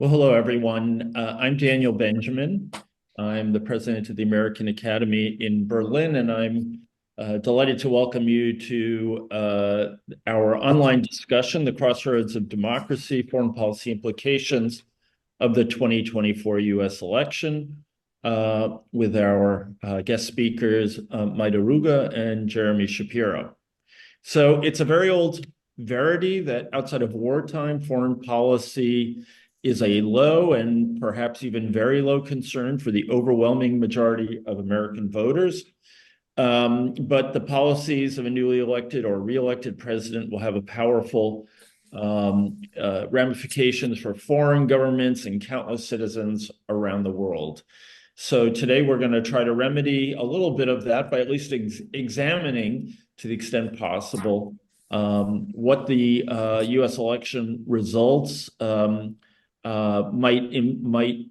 Well, hello, everyone. I'm Daniel Benjamin. I'm the president of the American Academy in Berlin, and I'm delighted to welcome you to our online discussion, The Crossroads of Democracy, Foreign Policy Implications of the 2024 U.S. election, with our guest speakers, Majda Ruge and Jeremy Shapiro. So it's a very old verity that outside of wartime, foreign policy is a low and perhaps even very low concern for the overwhelming majority of American voters. But the policies of a newly elected or re-elected president will have a powerful ramifications for foreign governments and countless citizens around the world. So today we're going to try to remedy a little bit of that by at least examining, to the extent possible, what the U.S. election results might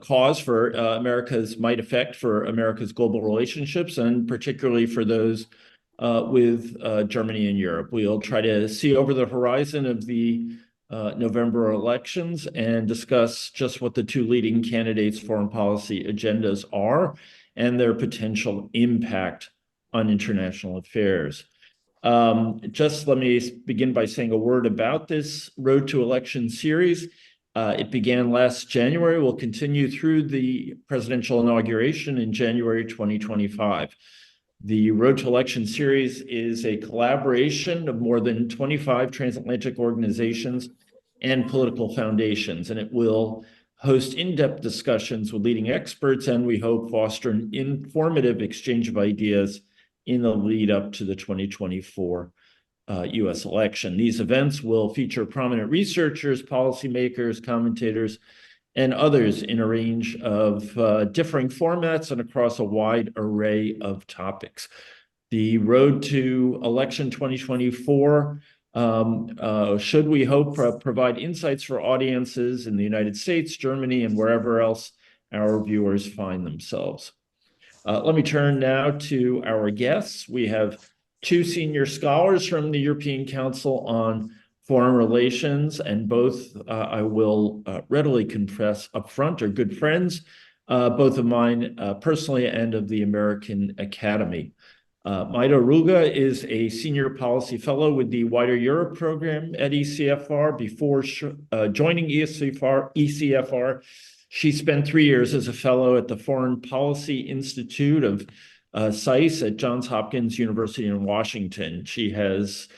cause for might affect for America's global relationships, and particularly for those with Germany and Europe. We'll try to see over the horizon of the November elections and discuss just what the two leading candidates' foreign policy agendas are and their potential impact on international affairs. Just let me begin by saying a word about this Road to Election series. It began last January, will continue through the presidential inauguration in January 2025. The Road to Election series is a collaboration of more than 25 transatlantic organizations and political foundations, and it will host in-depth discussions with leading experts, and we hope foster an informative exchange of ideas in the lead up to the 2024 U.S. election. These events will feature prominent researchers, policymakers, commentators, and others in a range of differing formats and across a wide array of topics. The Road to Election 2024 should, we hope, provide insights for audiences in the United States, Germany, and wherever else our viewers find themselves. Let me turn now to our guests. We have two senior scholars from the European Council on Foreign Relations, and both, I will readily confess upfront, are good friends, both of mine personally and of the American Academy. Majda Ruge is a senior policy fellow with the Wider Europe program at ECFR. Before joining ECFR, she spent 3 years as a fellow at the Foreign Policy Institute of SAIS at Johns Hopkins University in Washington. She has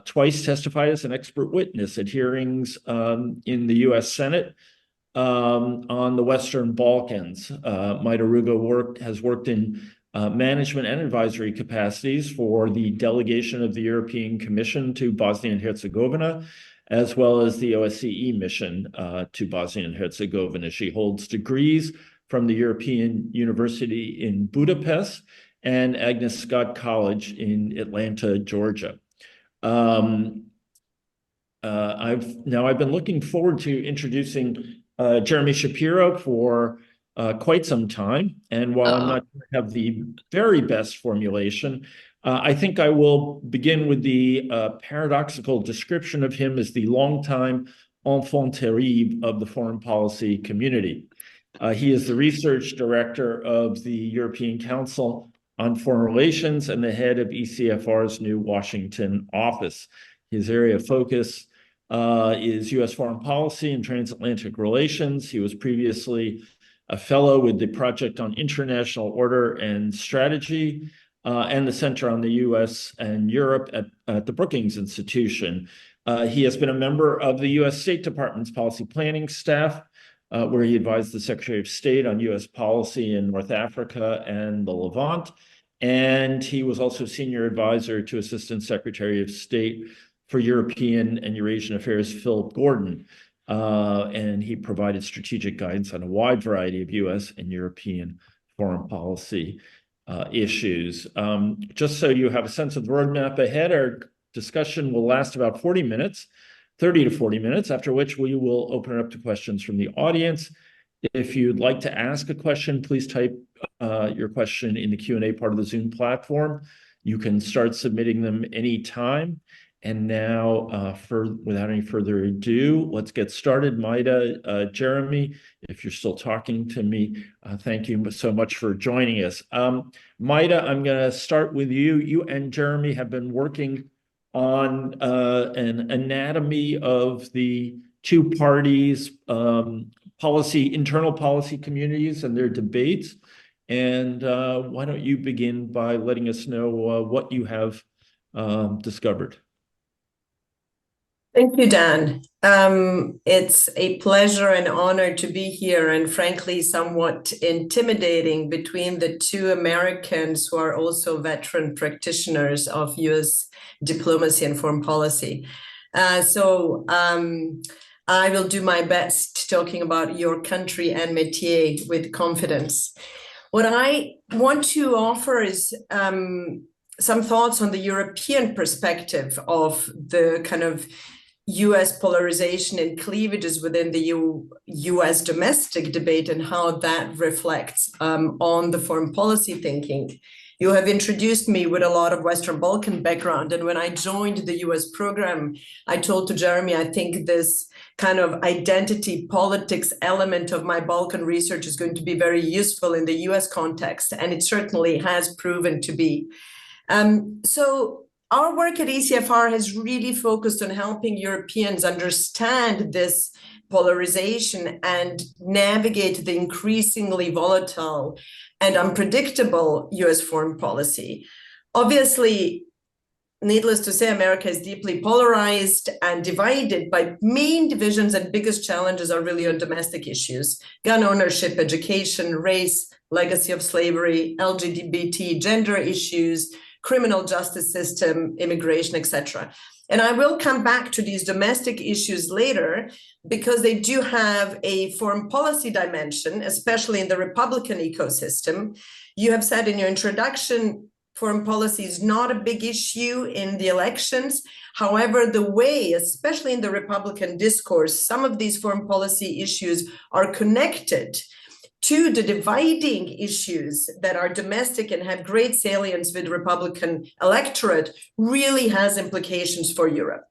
twice testified as an expert witness at hearings in the U.S. Senate on the Western Balkans. Majda Ruge has worked in management and advisory capacities for the delegation of the European Commission to Bosnia and Herzegovina, as well as the OSCE mission to Bosnia and Herzegovina. She holds degrees from the European University in Budapest and Agnes Scott College in Atlanta, Georgia. I've been looking forward to introducing Jeremy Shapiro for quite some time, and while I'm not going to have the very best formulation, I think I will begin with the paradoxical description of him as the longtime enfant terrible of the foreign policy community. He is the research director of the European Council on Foreign Relations and the head of ECFR's new Washington office. His area of focus is U.S. foreign policy and transatlantic relations. He was previously a fellow with the Project on International Order and Strategy and the Center on the U.S. and Europe at the Brookings Institution. He has been a member of the U.S. State Department's policy planning staff, where he advised the Secretary of State on U.S. policy in North Africa and the Levant. And he was also senior advisor to Assistant Secretary of State for European and Eurasian Affairs, Philip Gordon. And he provided strategic guidance on a wide variety of U.S. and European foreign policy issues. Just so you have a sense of the roadmap ahead, our discussion will last about 40 minutes. 30 to 40 minutes, after which we will open it up to questions from the audience. If you'd like to ask a question, please type your question in the Q&A part of the Zoom platform. You can start submitting them anytime. And now, without any further ado, let's get started. Majda, Jeremy, if you're still talking to me, thank you so much for joining us. Majda, I'm going to start with you. You and Jeremy have been working on an anatomy of the two parties' internal policy communities and their debates. And why don't you begin by letting us know what you have discovered? Thank you, Dan. It's a pleasure and honor to be here, and frankly, somewhat intimidating between the two Americans who are also veteran practitioners of US diplomacy and foreign policy. So I will do my best talking about your country and métier with confidence. What I want to offer is some thoughts on the European perspective of the kind of US polarization and cleavages within the US domestic debate and how that reflects on the foreign policy thinking. You have introduced me with a lot of Western Balkan background. And when I joined the US program, I told to Jeremy, I think this kind of identity politics element of my Balkan research is going to be very useful in the US context. And it certainly has proven to be. So our work at ECFR has really focused on helping Europeans understand this polarization and navigate the increasingly volatile and unpredictable US foreign policy. Obviously, needless to say, America is deeply polarized and divided, but main divisions and biggest challenges are really on domestic issues: gun ownership, education, race, legacy of slavery, LGBT, gender issues, criminal justice system, immigration, etc. And I will come back to these domestic issues later because they do have a foreign policy dimension, especially in the Republican ecosystem. You have said in your introduction, foreign policy is not a big issue in the elections. However, the way, especially in the Republican discourse, some of these foreign policy issues are connected to the dividing issues that are domestic and have great salience with Republican electorate really has implications for Europe.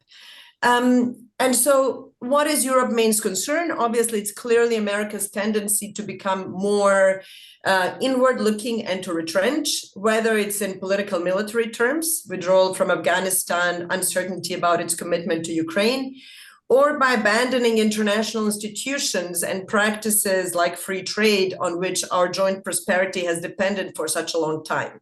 And so what is Europe's main concern? Obviously, it's clearly America's tendency to become more inward-looking and to retrench, whether it's in political military terms, withdrawal from Afghanistan, uncertainty about its commitment to Ukraine, or by abandoning international institutions and practices like free trade on which our joint prosperity has depended for such a long time.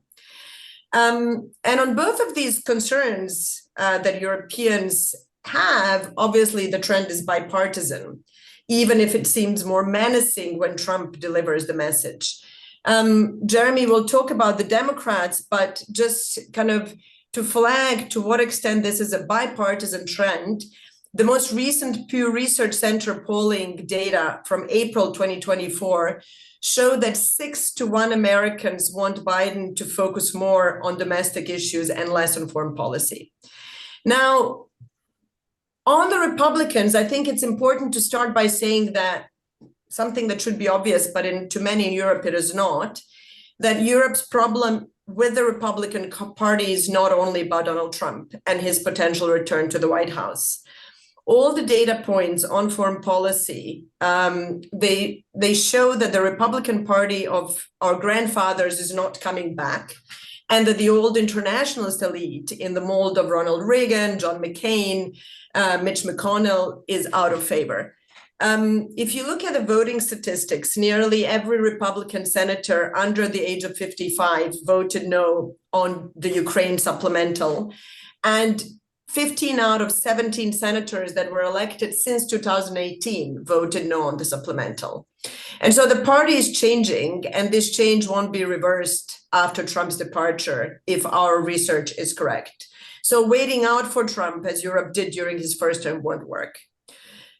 And on both of these concerns that Europeans have, obviously the trend is bipartisan, even if it seems more menacing when Trump delivers the message. Jeremy will talk about the Democrats, but just kind of to flag to what extent this is a bipartisan trend, the most recent Pew Research Center polling data from April 2024 showed that 6-1 Americans want Biden to focus more on domestic issues and less on foreign policy. Now, on the Republicans, I think it's important to start by saying that something that should be obvious, but to many in Europe it is not, that Europe's problem with the Republican Party is not only about Donald Trump and his potential return to the White House. All the data points on foreign policy, they show that the Republican Party of our grandfathers is not coming back, and that the old internationalist elite in the mold of Ronald Reagan, John McCain, Mitch McConnell is out of favor. If you look at the voting statistics, nearly every Republican senator under the age of 55 voted no on the Ukraine supplemental, and 15 out of 17 senators that were elected since 2018 voted no on the supplemental. And so the party is changing, and this change won't be reversed after Trump's departure if our research is correct. So waiting out for Trump, as Europe did during his first term, won't work.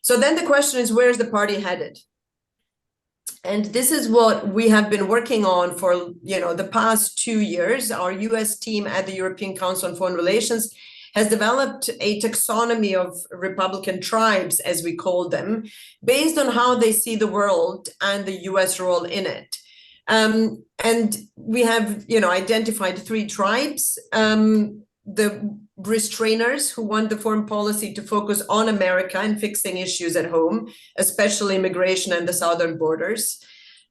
So then the question is, where is the party headed? And this is what we have been working on for the past 2 years. Our US team at the European Council on Foreign Relations has developed a taxonomy of Republican tribes, as we call them, based on how they see the world and the US role in it. And we have identified 3 tribes. The restrainers who want the foreign policy to focus on America and fixing issues at home, especially immigration and the southern borders.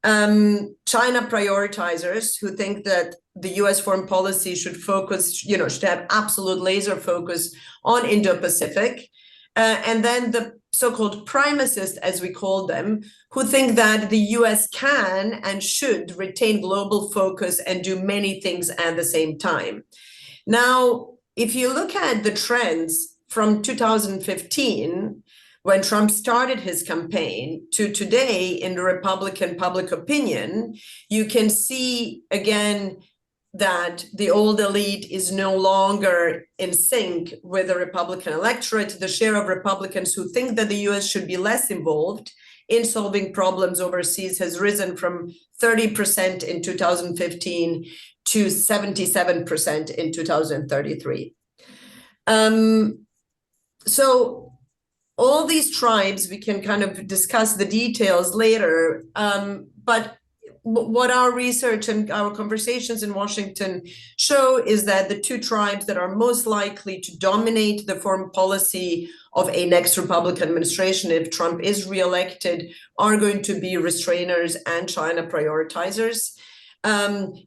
China prioritizers who think that the US foreign policy should focus, should have absolute laser focus on Indo-Pacific. And then the so-called primacists, as we call them, who think that the US can and should retain global focus and do many things at the same time. Now, if you look at the trends from 2015, when Trump started his campaign, to today in the Republican public opinion, you can see again that the old elite is no longer in sync with the Republican electorate. The share of Republicans who think that the US should be less involved in solving problems overseas has risen from 30% in 2015 to 77% in 2033. So all these tribes, we can kind of discuss the details later, but what our research and our conversations in Washington show is that the two tribes that are most likely to dominate the foreign policy of a next Republican administration, if Trump is reelected, are going to be restrainers and China prioritizers.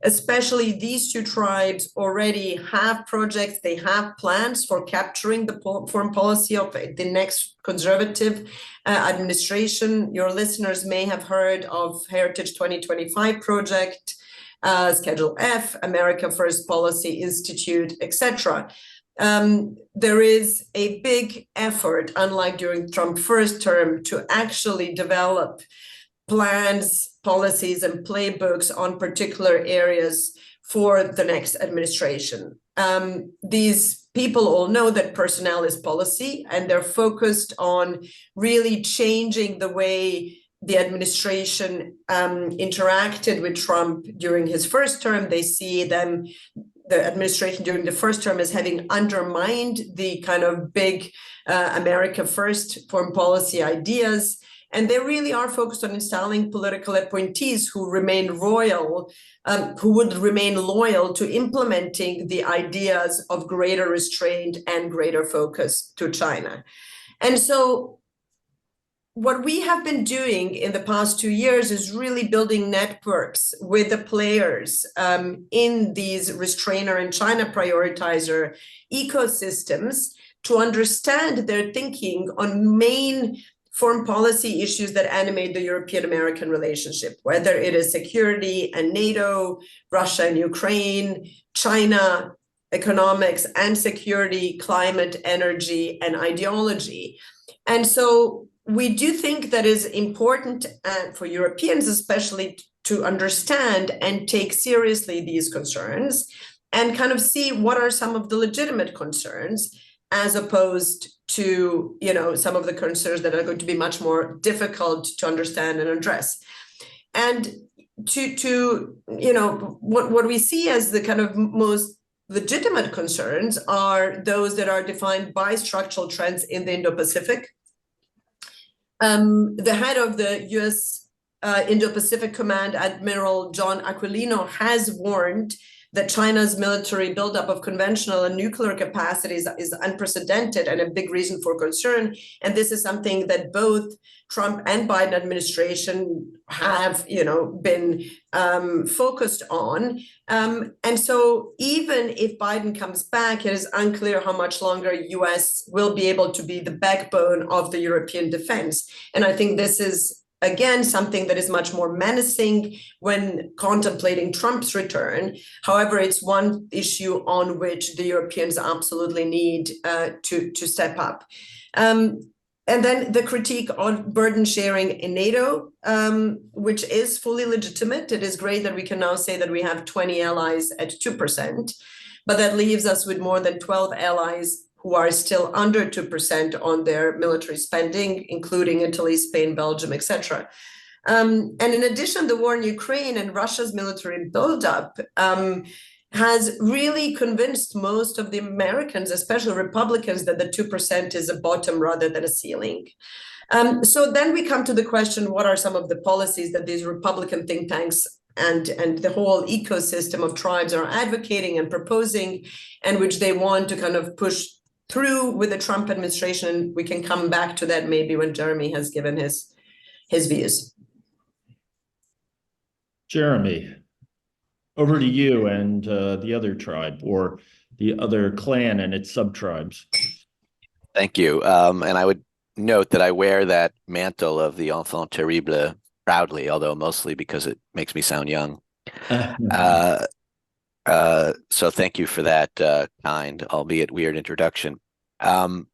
Especially these two tribes already have projects, they have plans for capturing the foreign policy of the next conservative administration. Your listeners may have heard of Heritage 2025 project, Schedule F, America First Policy Institute, etc. There is a big effort, unlike during Trump's first term, to actually develop plans, policies, and playbooks on particular areas for the next administration. These people all know that personnel is policy, and they're focused on really changing the way the administration interacted with Trump during his first term. They see the administration during the first term as having undermined the kind of big America First foreign policy ideas. And they really are focused on installing political appointees who remain royal, who would remain loyal to implementing the ideas of greater restraint and greater focus to China. And so what we have been doing in the past 2 years is really building networks with the players in these restrainer and China prioritizer ecosystems to understand their thinking on main foreign policy issues that animate the European-American relationship, whether it is security and NATO, Russia and Ukraine, China, economics and security, climate, energy, and ideology. And so we do think that is important for Europeans, especially to understand and take seriously these concerns and kind of see what are some of the legitimate concerns as opposed to, some of the concerns that are going to be much more difficult to understand and address. And what we see as the kind of most legitimate concerns are those that are defined by structural trends in the Indo-Pacific. The head of the US Indo-Pacific Command, Admiral John Aquilino, has warned that China's military buildup of conventional and nuclear capacities is unprecedented and a big reason for concern. And this is something that both Trump and Biden administration have, been focused on. And so even if Biden comes back, it is unclear how much longer US will be able to be the backbone of the European defense. And I think this is, again, something that is much more menacing when contemplating Trump's return. However, it's one issue on which the Europeans absolutely need to step up. And then the critique on burden sharing in NATO, which is fully legitimate. It is great that we can now say that we have 20 allies at 2%, but that leaves us with more than 12 allies who are still under 2% on their military spending, including Italy, Spain, Belgium, etc. And in addition, the war in Ukraine and Russia's military buildup has really convinced most of the Americans, especially Republicans, that the 2% is a bottom rather than a ceiling. So then we come to the question, what are some of the policies that these Republican think tanks and the whole ecosystem of tribes are advocating and proposing, and which they want to kind of push through with the Trump administration. We can come back to that maybe when Jeremy has given his views. Jeremy, over to you and the other tribe or the other clan and its sub-tribes. Thank you. And I would note that I wear that mantle of the enfant terrible proudly, although mostly because it makes me sound young. So thank you for that kind, albeit weird introduction. So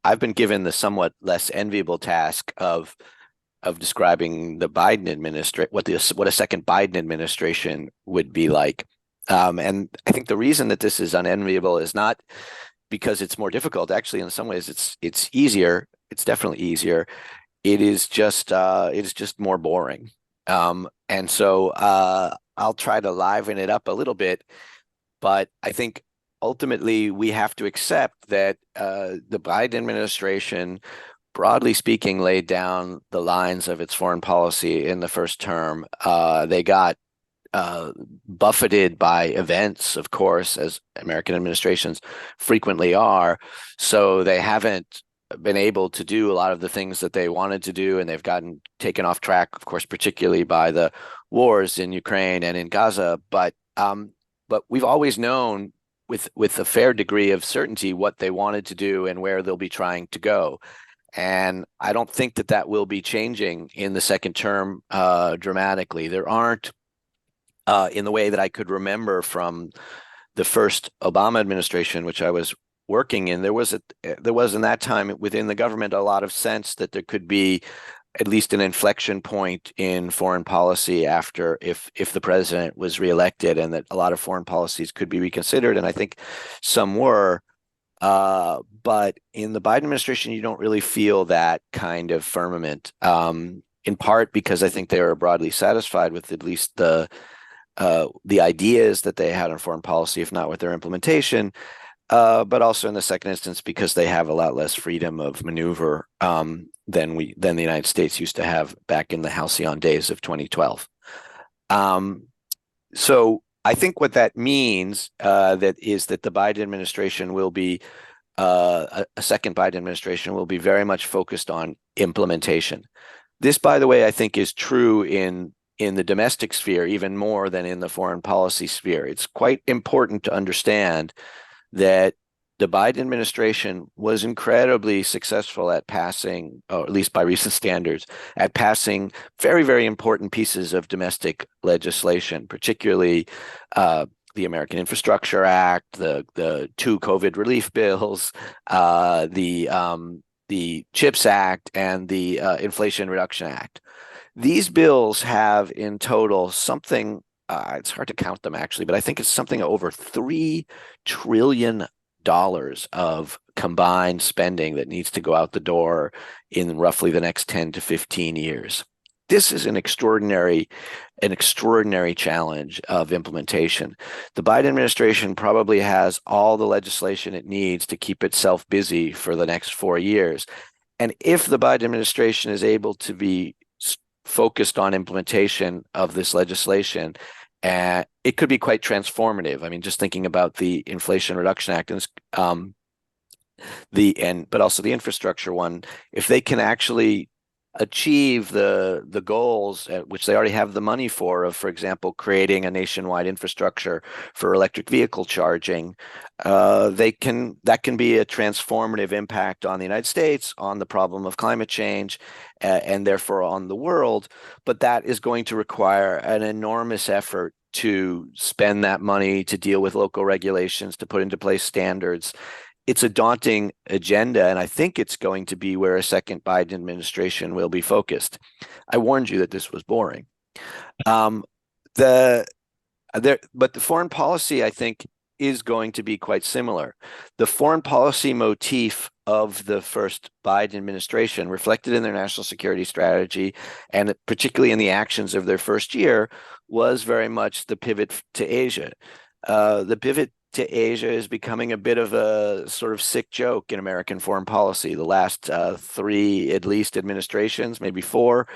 I've been given the somewhat less enviable task of describing the Biden administration, what a second Biden administration would be like. And I think the reason that this is unenviable is not because it's more difficult. Actually, in some ways, it's easier. It's definitely easier. It is just more boring. And so I'll try to liven it up a little bit, but I think ultimately we have to accept that the Biden administration, broadly speaking, laid down the lines of its foreign policy in the first term. They got buffeted by events, of course, as American administrations frequently are. So they haven't been able to do a lot of the things that they wanted to do, and they've gotten taken off track, of course, particularly by the wars in Ukraine and in Gaza. But we've always known with a fair degree of certainty what they wanted to do and where they'll be trying to go. And I don't think that will be changing in the second term dramatically. There aren't, in the way that I could remember from the first Obama administration, which I was working in, there was in that time within the government a lot of sense that there could be at least an inflection point in foreign policy after if the president was reelected, and that a lot of foreign policies could be reconsidered. And I think some were. But in the Biden administration, you don't really feel that kind of firmament, in part because I think they were broadly satisfied with at least the ideas that they had on foreign policy, if not with their implementation, but also in the second instance because they have a lot less freedom of maneuver than the United States used to have back in the halcyon days of 2012. So I think what that means that the Biden administration will be a second Biden administration will be very much focused on implementation. This, by the way, I think is true in the domestic sphere even more than in the foreign policy sphere. It's quite important to understand that the Biden administration was incredibly successful at passing, or at least by recent standards, at passing very, very important pieces of domestic legislation, particularly the American Infrastructure Act, the two COVID relief bills, the CHIPS Act, and the Inflation Reduction Act. These bills have in total something, it's hard to count them actually, but I think it's something over $3 trillion of combined spending that needs to go out the door in roughly the next 10 to 15 years. This is an extraordinary challenge of implementation. The Biden administration probably has all the legislation it needs to keep itself busy for the next 4 years. And if the Biden administration is able to be focused on implementation of this legislation, it could be quite transformative. I mean, just thinking about the Inflation Reduction Act and but also the infrastructure one, if they can actually achieve the goals which they already have the money for example, creating a nationwide infrastructure for electric vehicle charging, that can be a transformative impact on the United States, on the problem of climate change, and therefore on the world. But that is going to require an enormous effort to spend that money, to deal with local regulations, to put into place standards. It's a daunting agenda, and I think it's going to be where a second Biden administration will be focused. I warned you that this was boring. But the foreign policy, I think, is going to be quite similar. The foreign policy motif of the first Biden administration, reflected in their national security strategy, and particularly in the actions of their first year, was very much the pivot to Asia. The pivot to Asia is becoming a bit of a sort of sick joke in American foreign policy. The last 3, at least, administrations, maybe 4,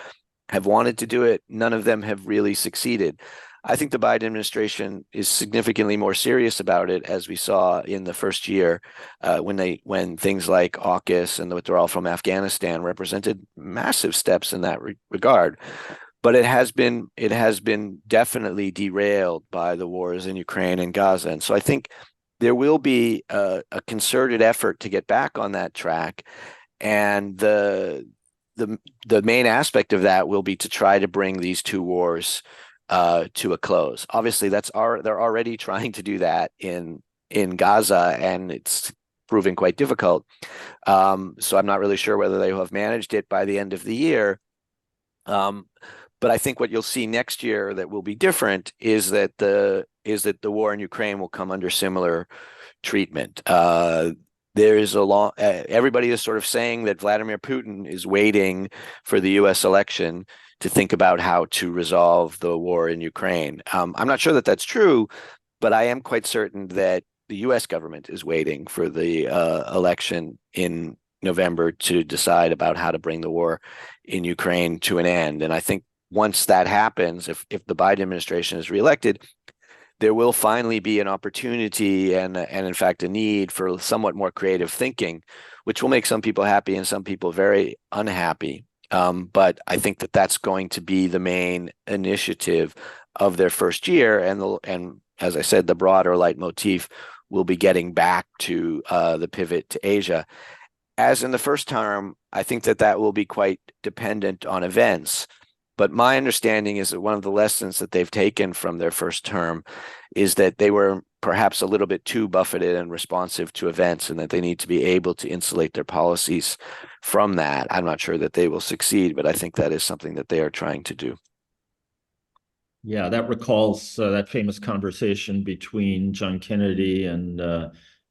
have wanted to do it. None of them have really succeeded. I think the Biden administration is significantly more serious about it, as we saw in the first year, when things like AUKUS and the withdrawal from Afghanistan represented massive steps in that regard. But it has been definitely derailed by the wars in Ukraine and Gaza, and so I think there will be a concerted effort to get back on that track, and the main aspect of that will be to try to bring these two wars to a close. Obviously, they're already trying to do that in Gaza, and it's proving quite difficult. So I'm not really sure whether they will have managed it by the end of the year. But I think what you'll see next year that will be different is that the war in Ukraine will come under similar treatment. There is everybody is sort of saying that Vladimir Putin is waiting for the U.S. election to think about how to resolve the war in Ukraine. I'm not sure that that's true, but I am quite certain that the U.S. government is waiting for the election in November to decide about how to bring the war in Ukraine to an end. And I think once that happens, if the Biden administration is reelected, there will finally be an opportunity and in fact a need for somewhat more creative thinking, which will make some people happy and some people very unhappy. But I think that that's going to be the main initiative of their first year, and as I said, the broader leitmotif will be getting back to the pivot to Asia. As in the first term, I think that will be quite dependent on events. But my understanding is that one of the lessons that they've taken from their first term is that they were perhaps a little bit too buffeted and responsive to events, and that they need to be able to insulate their policies from that. I'm not sure that they will succeed, but I think that is something that they are trying to do. Yeah, that recalls that famous conversation between John Kennedy and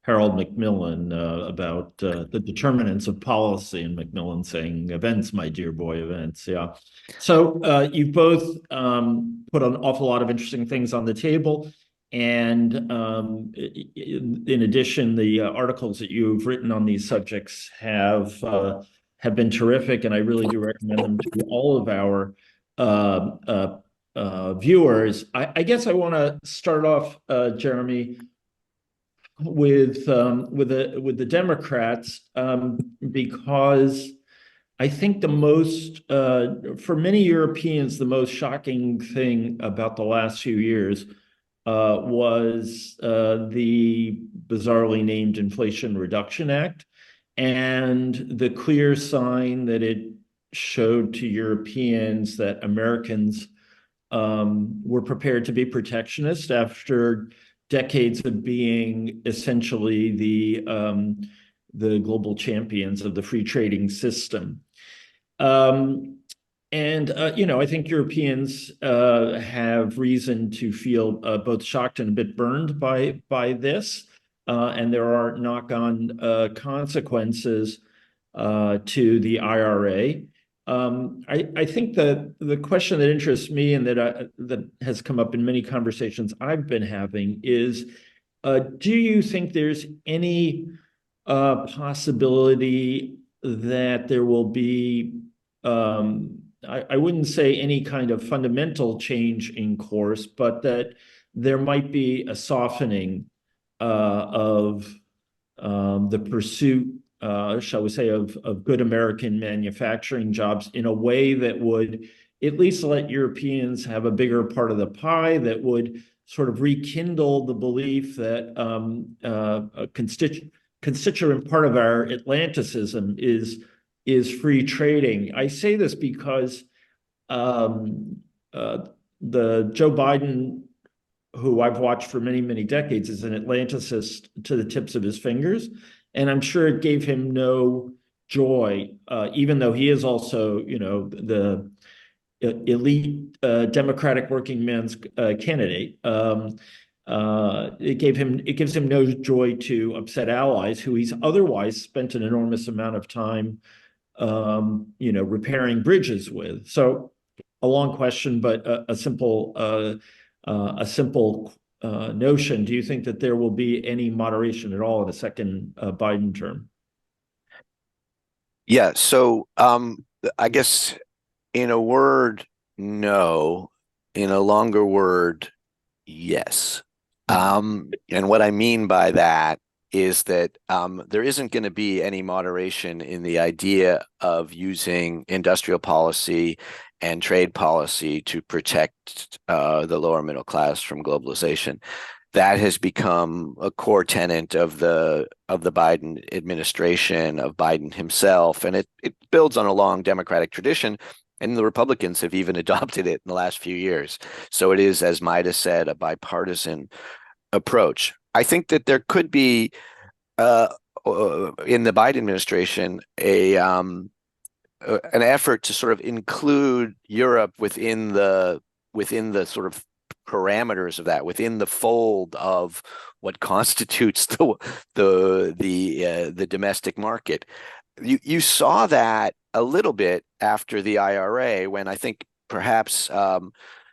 Harold Macmillan about the determinants of policy, and Macmillan saying, "Events, my dear boy, events." Yeah. So you both put an awful lot of interesting things on the table. And in addition, the articles that you've written on these subjects have been terrific, and I really do recommend them to all of our viewers. I guess I want to start off, Jeremy, with the Democrats, because I think the most for many Europeans, the most shocking thing about the last few years was the bizarrely named Inflation Reduction Act, and the clear sign that it showed to Europeans that Americans were prepared to be protectionist after decades of being essentially the global champions of the free trading system. I think Europeans have reason to feel both shocked and a bit burned by this, and there are knock-on consequences to the IRA. I think that the question that interests me and that has come up in many conversations I've been having is, do you think there's any possibility that there will be, I wouldn't say any kind of fundamental change in course, but that there might be a softening of the pursuit, shall we say, of good American manufacturing jobs in a way that would at least let Europeans have a bigger part of the pie, that would sort of rekindle the belief that a constituent part of our Atlanticism is free trading. I say this because the Joe Biden, who I've watched for many, many decades, is an Atlanticist to the tips of his fingers. And I'm sure it gave him no joy, even though he is also, the elite Democratic working man's candidate. It gives him no joy to upset allies who he's otherwise spent an enormous amount of time, repairing bridges with. So a long question, but a simple notion. Do you think that there will be any moderation at all in a second Biden term? Yeah. So I guess in a word, no. In a longer word, yes. And what I mean by that is that there isn't going to be any moderation in the idea of using industrial policy and trade policy to protect the lower middle class from globalization. That has become a core tenet of the Biden administration, of Biden himself, and it builds on a long Democratic tradition. And the Republicans have even adopted it in the last few years. So it is, as Majda said, a bipartisan approach. I think that there could be in the Biden administration an effort to sort of include Europe within the sort of parameters of that, within the fold of what constitutes the domestic market. You saw that a little bit after the IRA, when I think perhaps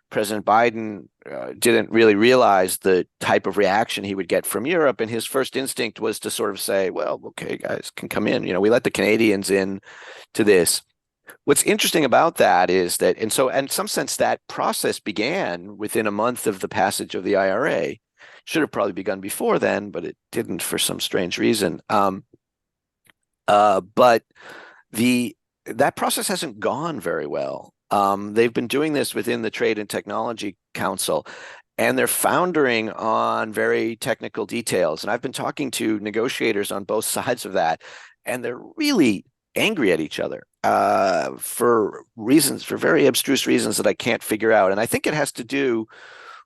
President Biden didn't really realize the type of reaction he would get from Europe, and his first instinct was to sort of say, "Well, okay, guys can come in. We let the Canadians in to this." What's interesting about that is that, and so in some sense, that process began within a month of the passage of the IRA. Should have probably begun before then, but it didn't for some strange reason. But that process hasn't gone very well. They've been doing this within the Trade and Technology Council, and they're foundering on very technical details. And I've been talking to negotiators on both sides of that, and they're really angry at each other for very abstruse reasons that I can't figure out. And I think it has to do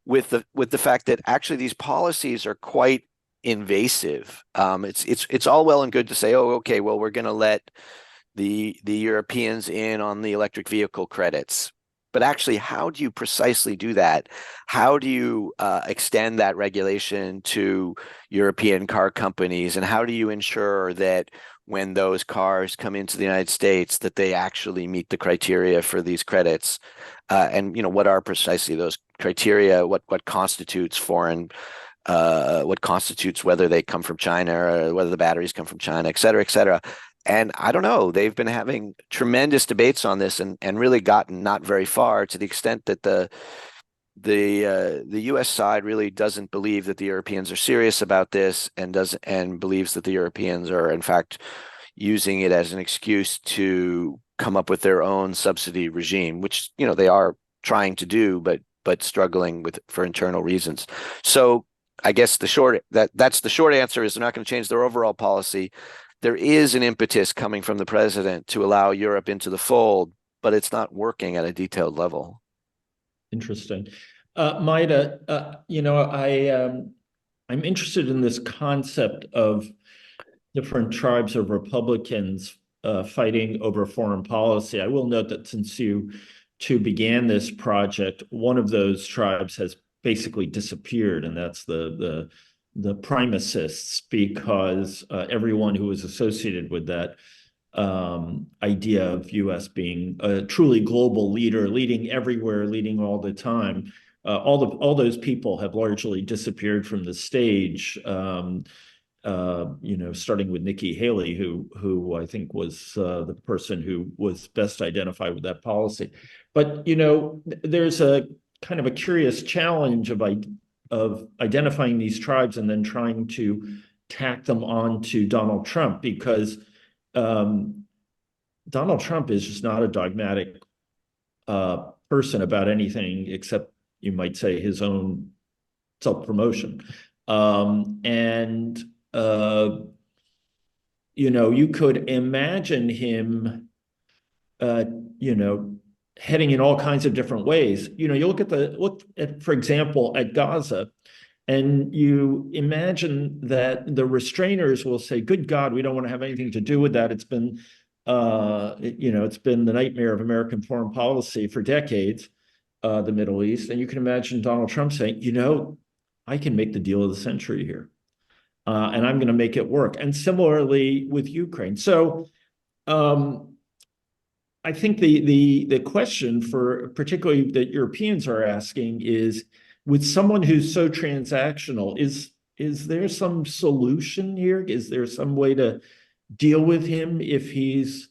with the fact that actually these policies are quite invasive. It's all well and good to say, oh, okay, well, we're going to let the Europeans in on the electric vehicle credits. But actually, how do you precisely do that? How do you extend that regulation to European car companies? And how do you ensure that when those cars come into the United States, that they actually meet the criteria for these credits? And what are precisely those criteria? What constitutes foreign? What constitutes whether they come from China or whether the batteries come from China, et cetera, et cetera. And I don't know, they've been having tremendous debates on this and really gotten not very far, to the extent that the U.S. side really doesn't believe that the Europeans are serious about this, and believes that the Europeans are in fact using it as an excuse to come up with their own subsidy regime, which they are trying to do, but struggling with for internal reasons. So I guess that's the short answer, is they're not going to change their overall policy. There is an impetus coming from the president to allow Europe into the fold, but it's not working at a detailed level. Interesting. Majda, I'm interested in this concept of different tribes of Republicans fighting over foreign policy. I will note that since you two began this project, one of those tribes has basically disappeared, and that's the primacists, because everyone who was associated with that idea of U.S. being a truly global leader, leading everywhere, leading all the time, all those people have largely disappeared from the stage. Starting with Nikki Haley, who I think was the person who was best identified with that policy. But there's a kind of a curious challenge of identifying these tribes and then trying to tack them on to Donald Trump, because Donald Trump is just not a dogmatic person about anything except, you might say, his own self-promotion. You could imagine him, heading in all kinds of different ways. You look at, for example, at Gaza, and you imagine that the restrainers will say, "Good God, we don't want to have anything to do with that. It's been, it's been the nightmare of American foreign policy for decades, the Middle East." And you can imagine Donald Trump saying, "I can make the deal of the century here, and I'm going to make it work." And similarly with Ukraine. So I think the question, for particularly that Europeans are asking, is, with someone who's so transactional, is there some solution here? Is there some way to deal with him if he's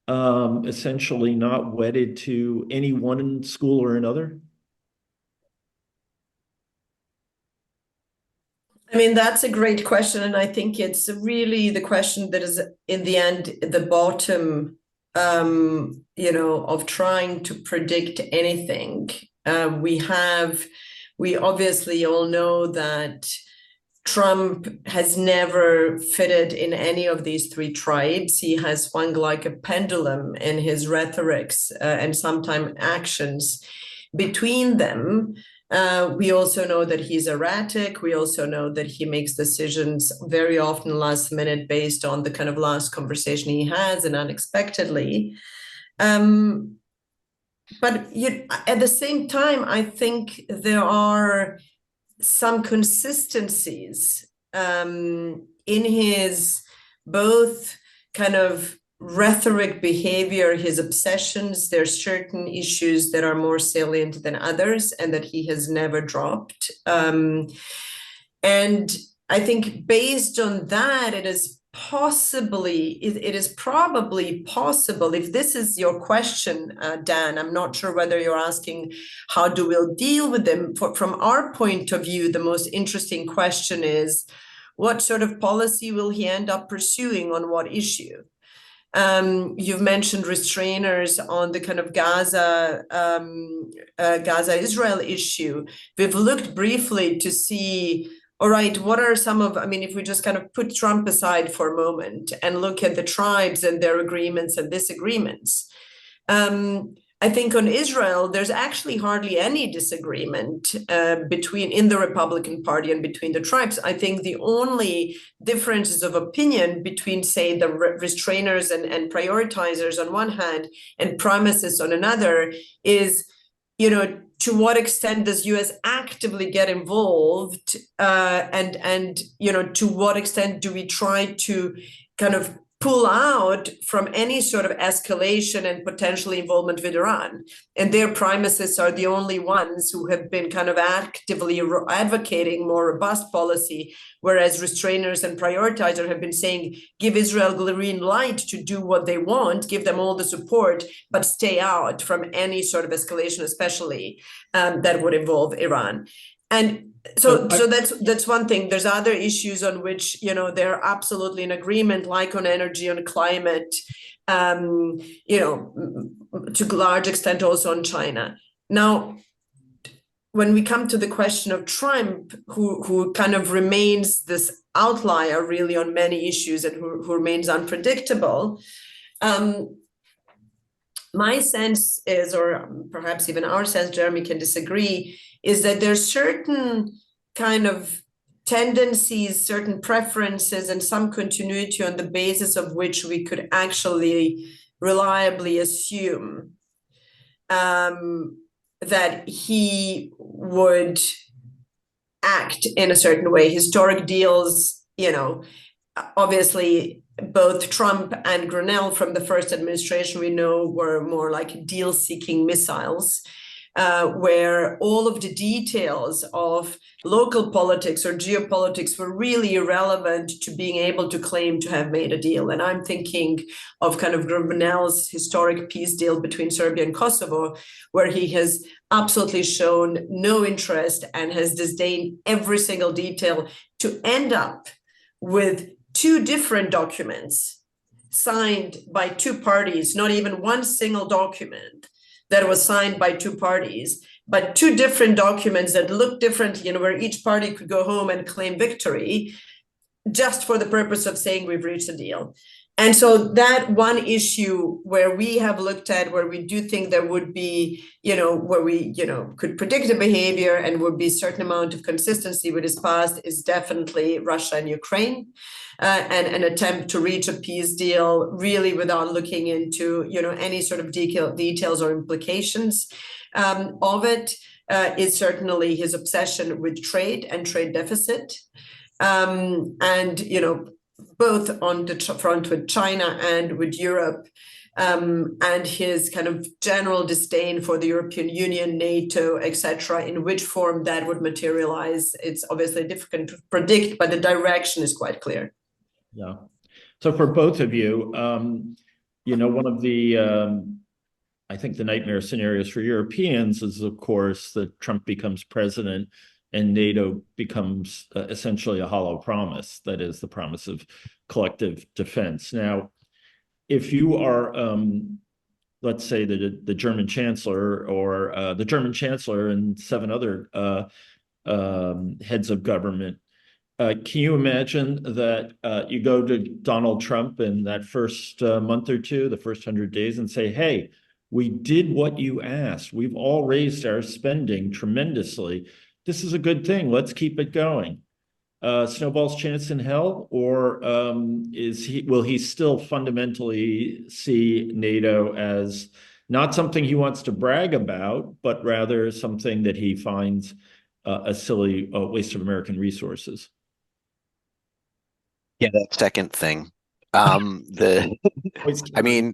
essentially not wedded to any one school or another? I mean, that's a great question. And I think it's really the question that is, in the end, the bottom, of trying to predict anything. We obviously all know that Trump has never fitted in any of these three tribes. He has swung like a pendulum in his rhetorics and sometimes actions between them. We also know that he's erratic. We also know that he makes decisions very often last minute based on the kind of last conversation he has and unexpectedly. But at the same time, I think there are some consistencies in his both kind of rhetoric, behavior, his obsessions. There's certain issues that are more salient than others and that he has never dropped. And I think based on that, it is probably possible, if this is your question, Dan, I'm not sure whether you're asking how do we deal with them. From our point of view, the most interesting question is what sort of policy will he end up pursuing on what issue? You've mentioned restrainers on the kind of Gaza-Israel issue. We've looked briefly to see, all right, what are some of, if we just kind of put Trump aside for a moment and look at the tribes and their agreements and disagreements. I think on Israel, there's actually hardly any disagreement in the Republican Party and between the tribes. I think the only differences of opinion between, say, the restrainers and prioritizers on one hand and premises on another is, to what extent does U.S. actively get involved, and to what extent do we try to kind of pull out from any sort of escalation and potentially involvement with Iran. And their premises are the only ones who have been kind of actively advocating more robust policy, whereas restrainers and prioritizers have been saying, give Israel green light to do what they want, give them all the support, but stay out from any sort of escalation, especially that would involve Iran. And so that's one thing. There's other issues on which, they're absolutely in agreement, like on energy, on climate, to a large extent also on China. Now, when we come to the question of Trump, who kind of remains this outlier really on many issues and who remains unpredictable, my sense is, or perhaps even our sense, Jeremy can disagree, is that there's certain kind of tendencies, certain preferences, and some continuity on the basis of which we could actually reliably assume that he would act in a certain way. Historic deals, obviously both Trump and Grenell from the first administration we know were more like deal-seeking missiles, where all of the details of local politics or geopolitics were really irrelevant to being able to claim to have made a deal. And I'm thinking of kind of Grenell's historic peace deal between Serbia and Kosovo, where he has absolutely shown no interest and has disdained every single detail to end up with two different documents signed by two parties, not even one single document that was signed by two parties, but two different documents that look different, where each party could go home and claim victory just for the purpose of saying we've reached a deal. And so that one issue where we have looked at, where we do think there would be, where we, could predict the behavior and would be a certain amount of consistency with his past, is definitely Russia and Ukraine. And an attempt to reach a peace deal really without looking into, any sort of details or implications of it, is certainly his obsession with trade and trade deficit. And, both on the front with China and with Europe, and his kind of general disdain for the European Union, NATO, etc., in which form that would materialize. It's obviously difficult to predict, but the direction is quite clear. Yeah. So for both of you, one of the I think the nightmare scenarios for Europeans is, of course, that Trump becomes president and NATO becomes essentially a hollow promise. That is the promise of collective defense. Now, if you are, let's say, the German chancellor or the German chancellor and 7 other heads of government, can you imagine that you go to Donald Trump in that first month or two, the first 100 days, and say, hey, we did what you asked. We've all raised our spending tremendously. This is a good thing. Let's keep it going. Snowball's chance in hell, or will he still fundamentally see NATO as not something he wants to brag about, but rather something that he finds a silly waste of American resources? Yeah, that second thing. I mean,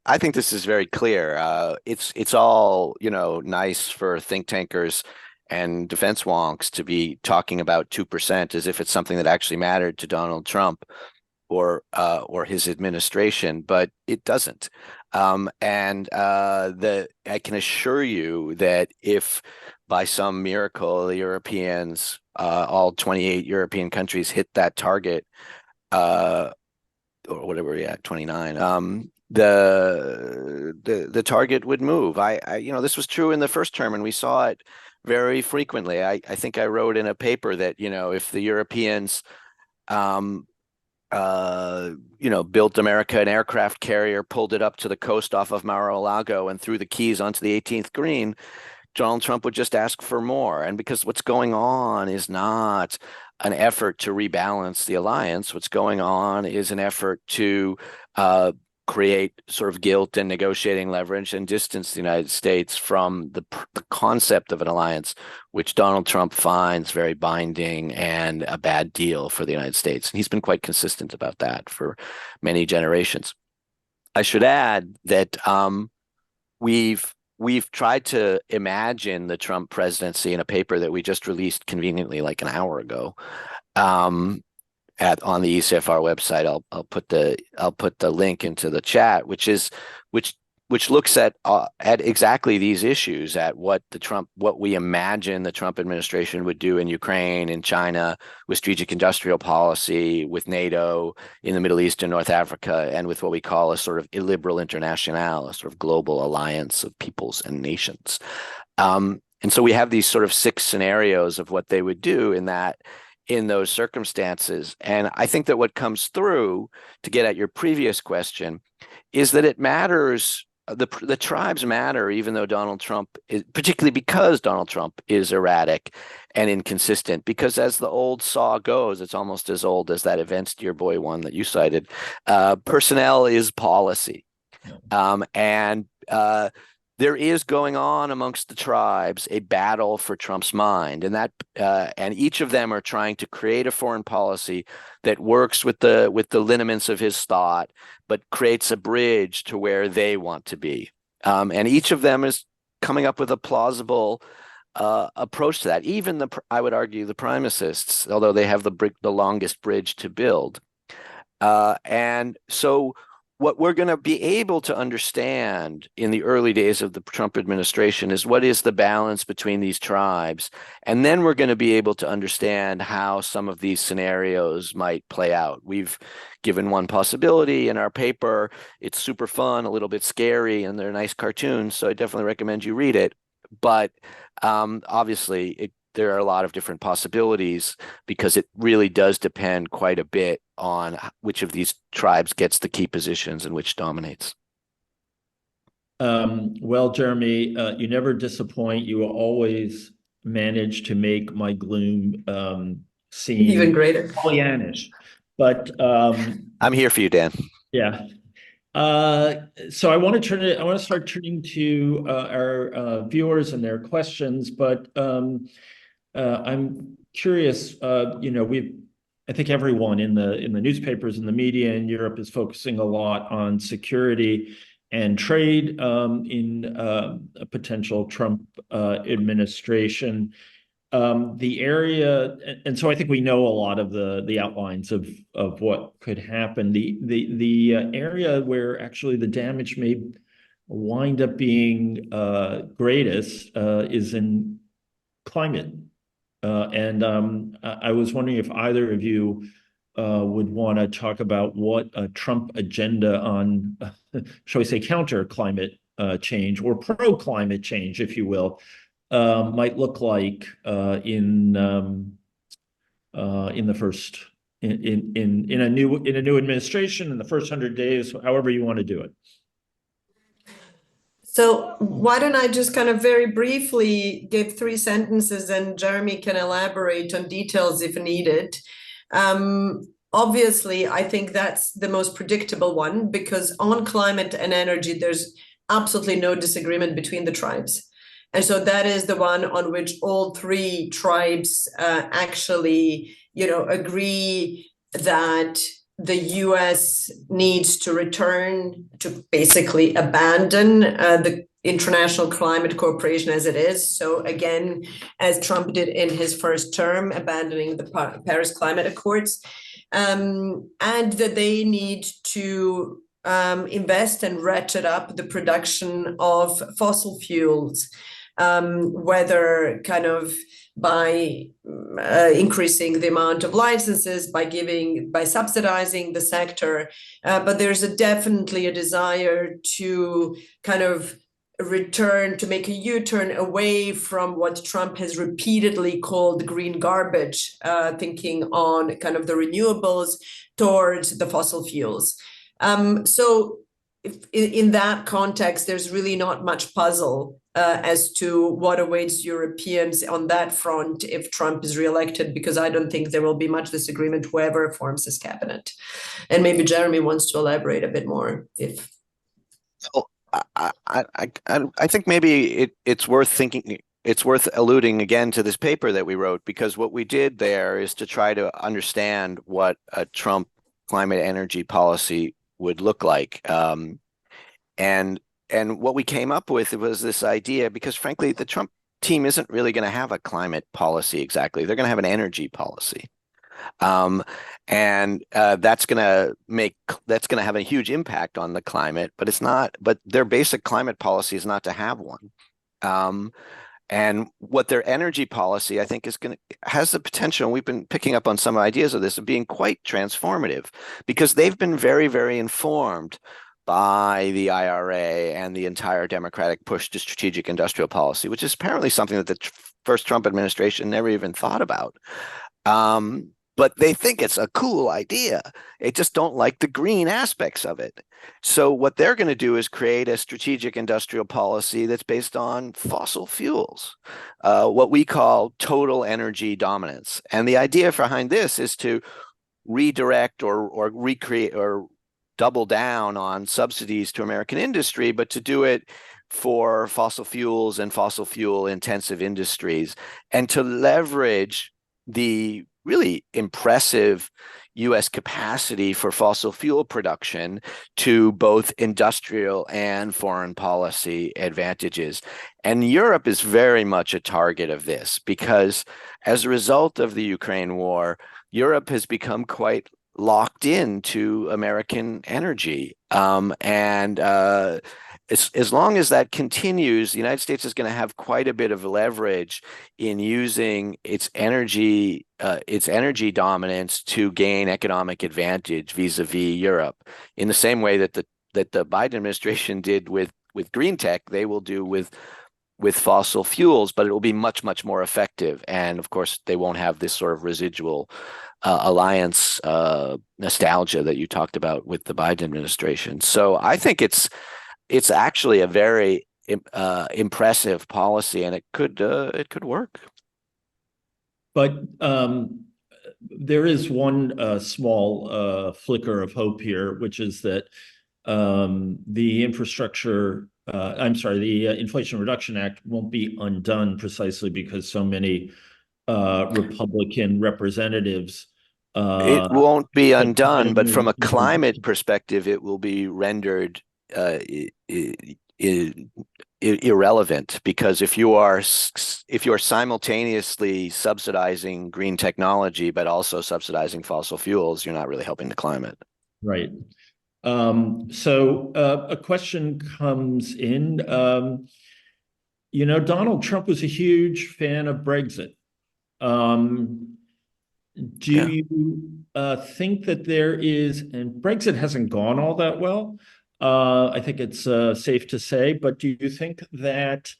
I think this is very clear. It's all, nice for think tankers and defense wonks to be talking about 2% as if it's something that actually mattered to Donald Trump or his administration, but it doesn't. I can assure you that if by some miracle the Europeans, all 28 European countries, hit that target, or whatever we're at, 29, the target would move. This was true in the first term, and we saw it very frequently. I think I wrote in a paper that, if the Europeans built America an aircraft carrier, pulled it up to the coast off of Mar-a-Lago and threw the keys onto the 18th green, Donald Trump would just ask for more. And because what's going on is not an effort to rebalance the alliance, what's going on is an effort to create sort of guilt and negotiating leverage and distance the United States from the concept of an alliance, which Donald Trump finds very binding and a bad deal for the United States. And he's been quite consistent about that for many generations. I should add that we've tried to imagine the Trump presidency in a paper that we just released conveniently like an hour ago. On the ECFR website, I'll put the link into the chat, which looks at exactly these issues, at what we imagine the Trump administration would do in Ukraine, in China, with strategic industrial policy, with NATO, in the Middle East and North Africa, and with what we call a sort of illiberal international, a sort of global alliance of peoples and nations. And so we have these sort of 6 scenarios of what they would do in those circumstances. And I think that what comes through, to get at your previous question, is that it matters. The tribes matter, even though Donald Trump is, particularly because Donald Trump is erratic and inconsistent, because as the old saw goes, it's almost as old as that Events Dear Boy one that you cited. Personnel is policy. There is going on amongst the tribes a battle for Trump's mind, and each of them are trying to create a foreign policy that works with the lineaments of his thought, but creates a bridge to where they want to be. And each of them is coming up with a plausible approach to that. Even I would argue, the primacists, although they have the longest bridge to build. And so what we're going to be able to understand in the early days of the Trump administration is what is the balance between these tribes. And then we're going to be able to understand how some of these scenarios might play out. We've given one possibility in our paper. It's super fun, a little bit scary, and they're nice cartoons, so I definitely recommend you read it. But obviously, there are a lot of different possibilities, because it really does depend quite a bit on which of these tribes gets the key positions and which dominates. Well, Jeremy, you never disappoint. You will always manage to make my gloom seem even greater, Pollyannish. But I'm here for you, Dan. Yeah. So I want to start turning to our viewers and their questions, but I'm curious. I think everyone in the newspapers and the media in Europe is focusing a lot on security and trade in a potential Trump administration. the area, and so I think we know a lot of the outlines of what could happen. The area where actually the damage may wind up being greatest is in climate. I was wondering if either of you would want to talk about what a Trump agenda on, shall we say, counter climate change or pro climate change, if you will, might look like in the first in a new administration in the first 100 days, however you want to do it. So why don't I just kind of very briefly give 3 sentences and Jeremy can elaborate on details if needed. Obviously, I think that's the most predictable one because on climate and energy, there's absolutely no disagreement between the tribes. And so that is the one on which all 3 tribes actually, agree that the US needs to return to basically abandon the International Climate Corporation as it is. So again, as Trump did in his first term, abandoning the Paris Climate Accords, and that they need to invest and ratchet up the production of fossil fuels, whether kind of by increasing the amount of licenses, by subsidizing the sector, but there's definitely a desire to kind of make a U-turn away from what Trump has repeatedly called green garbage, thinking on kind of the renewables towards the fossil fuels. So in that context, there's really not much puzzle as to what awaits Europeans on that front if Trump is reelected, because I don't think there will be much disagreement whoever forms his cabinet. And maybe Jeremy wants to elaborate a bit more. I think maybe it's worth thinking. It's worth alluding again to this paper that we wrote, because what we did there is to try to understand what a Trump climate energy policy would look like. And what we came up with was this idea, because frankly, the Trump team isn't really going to have a climate policy exactly. They're going to have an energy policy. And that's going to have a huge impact on the climate, but their basic climate policy is not to have one. And what their energy policy, I think, has the potential, and we've been picking up on some ideas of this, of being quite transformative, because they've been very, very informed by the IRA and the entire Democratic push to strategic industrial policy, which is apparently something that the first Trump administration never even thought about. But they think it's a cool idea. They just don't like the green aspects of it. So what they're going to do is create a strategic industrial policy that's based on fossil fuels, what we call total energy dominance. And the idea behind this is to redirect or recreate or double down on subsidies to American industry, but to do it for fossil fuels and fossil fuel intensive industries, and to leverage the really impressive U.S. capacity for fossil fuel production to both industrial and foreign policy advantages. And Europe is very much a target of this, because as a result of the Ukraine war, Europe has become quite locked into American energy. As long as that continues, the United States is going to have quite a bit of leverage in using its energy dominance to gain economic advantage vis-a-vis Europe, in the same way that the Biden administration did with green tech, they will do with fossil fuels, but it will be much, much more effective. And of course, they won't have this sort of residual alliance nostalgia that you talked about with the Biden administration. So I think it's actually a very impressive policy, and it could work. But there is one small flicker of hope here, which is that the Inflation Reduction Act won't be undone precisely because so many Republican representatives. It won't be undone, but from a climate perspective, it will be rendered irrelevant, because if you are simultaneously subsidizing green technology but also subsidizing fossil fuels, you're not really helping the climate. Right. So a question comes in. Donald Trump was a huge fan of Brexit. Do you think that there is, and Brexit hasn't gone all that well, I think it's safe to say, but do you think that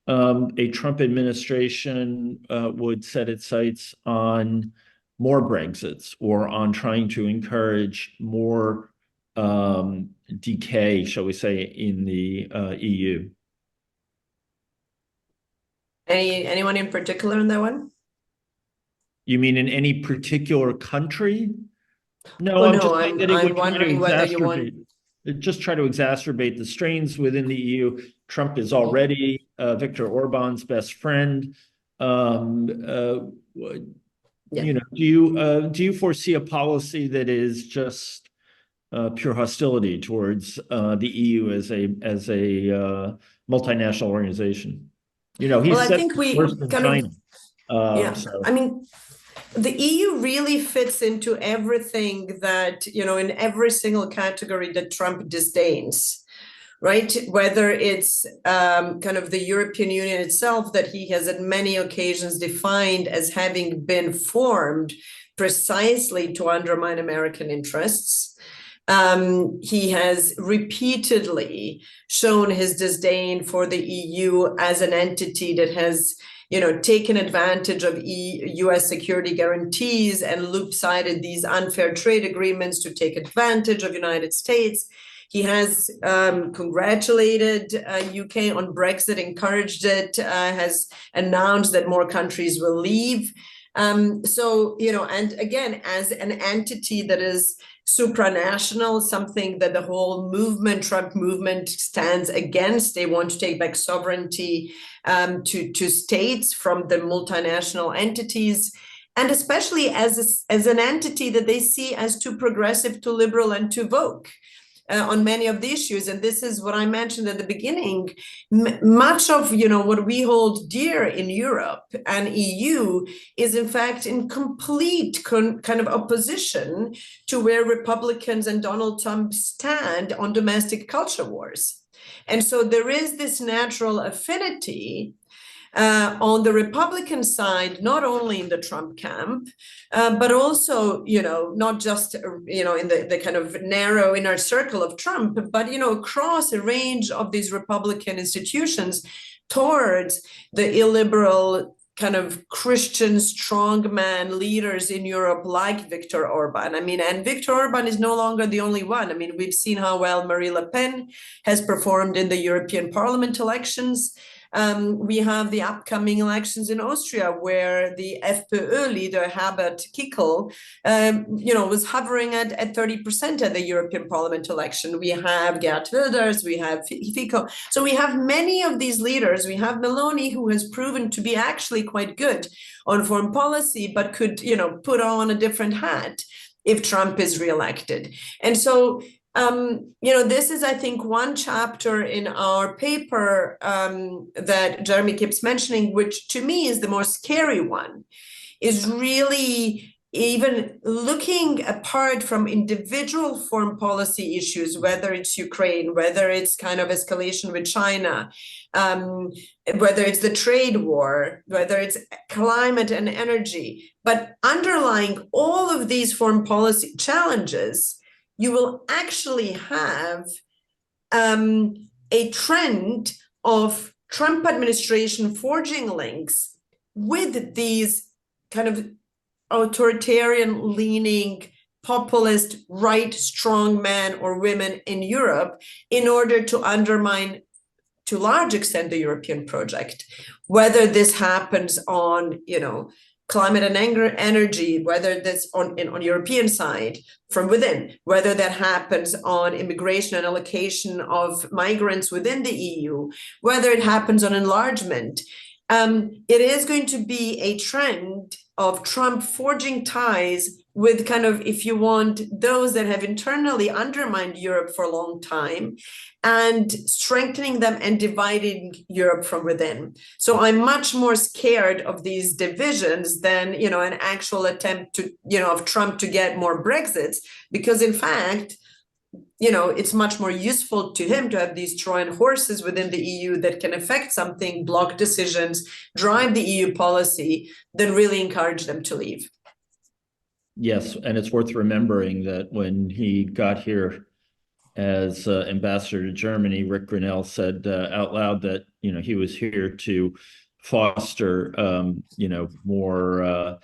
a Trump administration would set its sights on more Brexits or on trying to encourage more decay, shall we say, in the EU? Anyone in particular on that one? You mean in any particular country? No, Oh, I'm no, just saying that it would I'm wondering whether you want. just try to exacerbate the strains within the EU. Trump is already Viktor Orban's best friend. Do you foresee a policy that is just pure hostility towards the EU as a multinational organization? He's I said think we worse than China. So. I mean, the EU really fits into everything that, in every single category that Trump disdains, right? Whether it's kind of the European Union itself that he has at many occasions defined as having been formed precisely to undermine American interests. He has repeatedly shown his disdain for the EU as an entity that has taken advantage of U.S. security guarantees and loop-sided these unfair trade agreements to take advantage of the United States. He has congratulated UK on Brexit, encouraged it, has announced that more countries will leave. And again, as an entity that is supranational, something that the whole Trump movement stands against. They want to take back sovereignty to states from the multinational entities, and especially as an entity that they see as too progressive, too liberal, and too woke on many of the issues. And this is what I mentioned at the beginning. Much of what we hold dear in Europe and EU is in fact in complete kind of opposition to where Republicans and Donald Trump stand on domestic culture wars. And so there is this natural affinity on the Republican side, not only in the Trump camp, but also, not just, in the kind of narrow inner circle of Trump, but, across a range of these Republican institutions towards the illiberal kind of Christian strongman leaders in Europe like Viktor Orban. And Viktor Orban is no longer the only one. We've seen how well Marine Le Pen has performed in the European Parliament elections. We have the upcoming elections in Austria, where the FPÖ leader Herbert Kickl, was hovering at 30% at the European Parliament election. We have Geert Wilders, we have Fico. So we have many of these leaders. We have Meloni, who has proven to be actually quite good on foreign policy, but could, put on a different hat if Trump is reelected. And so this is, I think, one chapter in our paper that Jeremy keeps mentioning, which to me is the more scary one, is really even looking apart from individual foreign policy issues, whether it's Ukraine, whether it's kind of escalation with China, whether it's the trade war, whether it's climate and energy, but underlying all of these foreign policy challenges, you will actually have a trend of Trump administration forging links with these kind of authoritarian leaning populist right strong men or women in Europe in order to undermine to a large extent the European project. Whether this happens on climate and energy, whether that's on European side from within, whether that happens on immigration and allocation of migrants within the EU, whether it happens on enlargement, it is going to be a trend of Trump forging ties with kind of, if you want, those that have internally undermined Europe for a long time and strengthening them and dividing Europe from within. So I'm much more scared of these divisions than, an actual attempt to, of Trump to get more Brexits, because in fact, it's much more useful to him to have these Trojan horses within the EU that can affect something, block decisions, drive the EU policy, than really encourage them to leave. Yes, and it's worth remembering that when he got here as ambassador to Germany, Rick Grinnell said out loud that he was here to foster more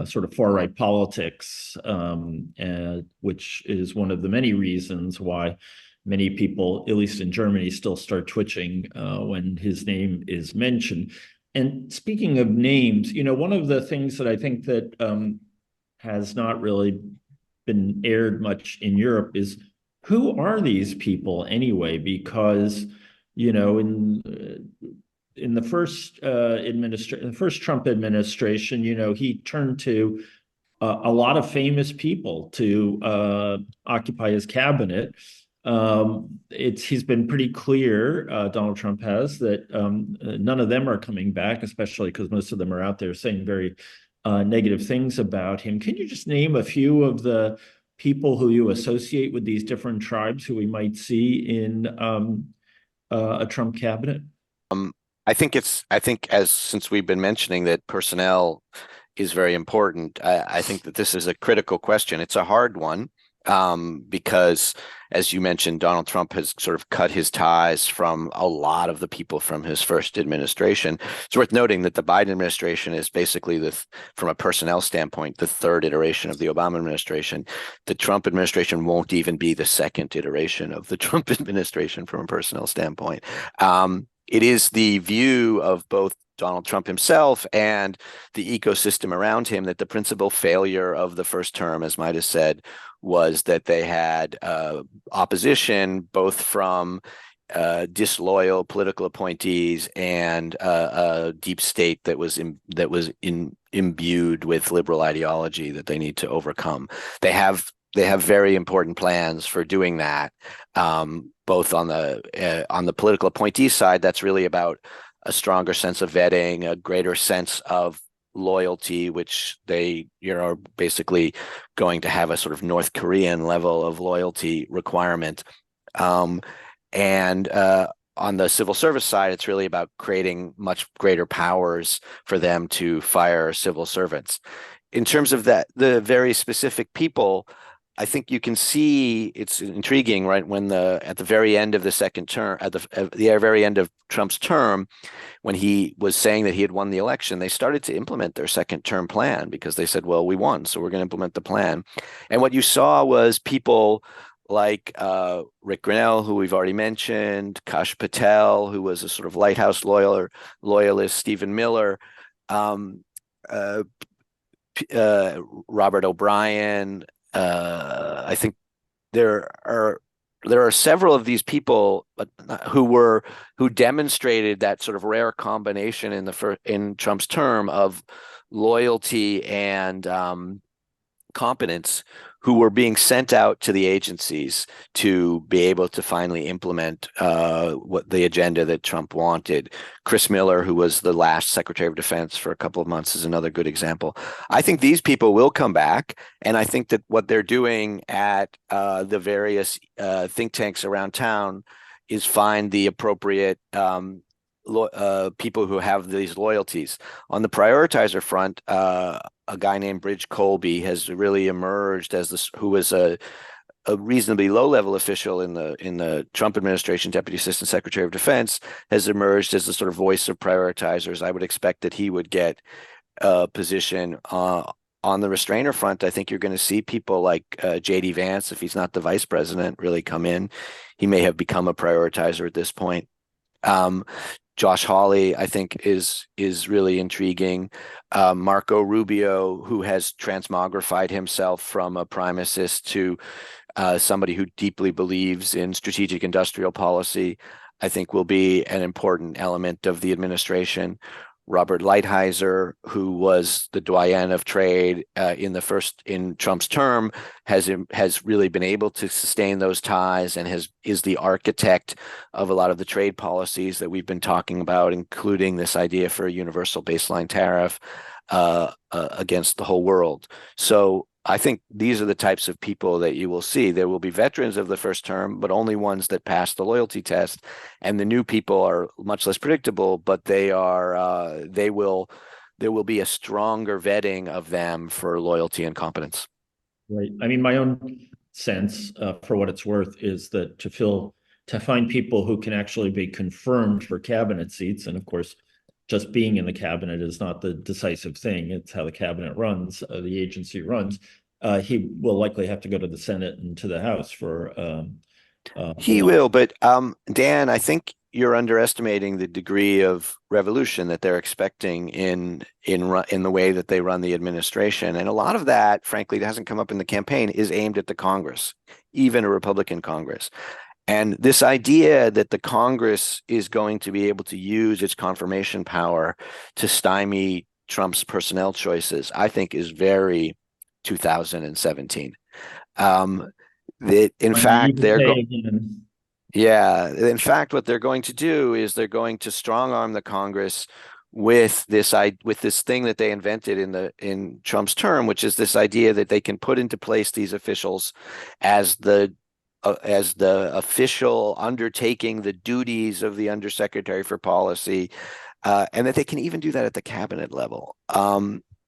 sort of far-right politics, and which is one of the many reasons why many people, at least in Germany, still start twitching when his name is mentioned. And speaking of names, one of the things that I think that has not really been aired much in Europe is, who are these people anyway? Because, in the first Trump administration, he turned to a lot of famous people to occupy his cabinet. He's been pretty clear, Donald Trump has, that none of them are coming back, especially because most of them are out there saying very negative things about him. Can you just name a few of the people who you associate with these different tribes who we might see in a Trump cabinet? I think since we've been mentioning that personnel is very important, I think that this is a critical question. It's a hard one because, as you mentioned, Donald Trump has sort of cut his ties from a lot of the people from his first administration. It's worth noting that the Biden administration is basically, from a personnel standpoint, the third iteration of the Obama administration. The Trump administration won't even be the second iteration of the Trump administration from a personnel standpoint. It is the view of both Donald Trump himself and the ecosystem around him that the principal failure of the first term, as Majda said, was that they had opposition both from disloyal political appointees and a deep state that was imbued with liberal ideology that they need to overcome. They have very important plans for doing that, both on the political appointee side. That's really about a stronger sense of vetting, a greater sense of loyalty, which they are basically going to have a sort of North Korean level of loyalty requirement. And on the civil service side, it's really about creating much greater powers for them to fire civil servants. In terms of the very specific people, I think you can see it's intriguing, right? When at the very end of the second term, at the very end of Trump's term, when he was saying that he had won the election, they started to implement their second term plan because they said, well, we won, so we're going to implement the plan. And what you saw was people like Rick Grinnell, who we've already mentioned, Kash Patel, who was a sort of lighthouse loyalist, Stephen Miller, Robert O'Brien. I think there are several of these people who demonstrated that sort of rare combination in Trump's term of loyalty and competence, who were being sent out to the agencies to be able to finally implement what the agenda that Trump wanted. Chris Miller, who was the last Secretary of Defense for a couple of months, is another good example. I think these people will come back, and I think that what they're doing at the various think tanks around town is find the appropriate people who have these loyalties. On the prioritizer front, a guy named Bridge Colby has really emerged as who was a reasonably low-level official in the Trump administration, Deputy Assistant Secretary of Defense, has emerged as the sort of voice of prioritizers. I would expect that he would get a position on the restrainer front. I think you're going to see people like J.D. Vance, if he's not the vice president, really come in. He may have become a prioritizer at this point. Josh Hawley, I think, is really intriguing. Marco Rubio, who has transmogrified himself from a primacist to somebody who deeply believes in strategic industrial policy, I think will be an important element of the administration. Robert Lighthizer, who was the doyen of trade in Trump's term, has really been able to sustain those ties and is the architect of a lot of the trade policies that we've been talking about, including this idea for a universal baseline tariff against the whole world. So I think these are the types of people that you will see. There will be veterans of the first term, but only ones that pass the loyalty test. And the new people are much less predictable, but there will be a stronger vetting of them for loyalty and competence. Right. I mean, my own sense, for what it's worth, is that to find people who can actually be confirmed for cabinet seats, and of course, just being in the cabinet is not the decisive thing. It's how the cabinet runs, the agency runs. He will likely have to go to the Senate and to the House for. He will, but Dan, I think you're underestimating the degree of revolution that they're expecting in the way that they run the administration, and a lot of that, frankly, that hasn't come up in the campaign, is aimed at the Congress, even a Republican Congress. And this idea that the Congress is going to be able to use its confirmation power to stymie Trump's personnel choices, I think is very 2017. In fact, what they're going to do is they're going to strong arm the Congress with this thing that they invented in Trump's term, which is this idea that they can put into place these officials as the official undertaking the duties of the Undersecretary for Policy, and that they can even do that at the cabinet level.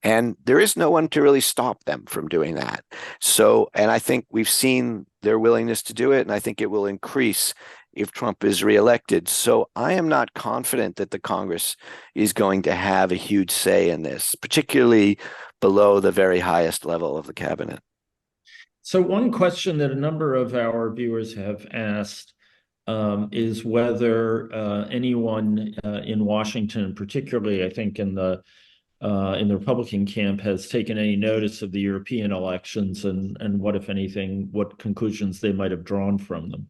And there is no one to really stop them from doing that. So, and I think we've seen their willingness to do it, and I think it will increase if Trump is reelected. So I am not confident that the Congress is going to have a huge say in this, particularly below the very highest level of the cabinet. So one question that a number of our viewers have asked is whether anyone in Washington, particularly I think in the Republican camp, has taken any notice of the European elections and what, if anything, what conclusions they might have drawn from them.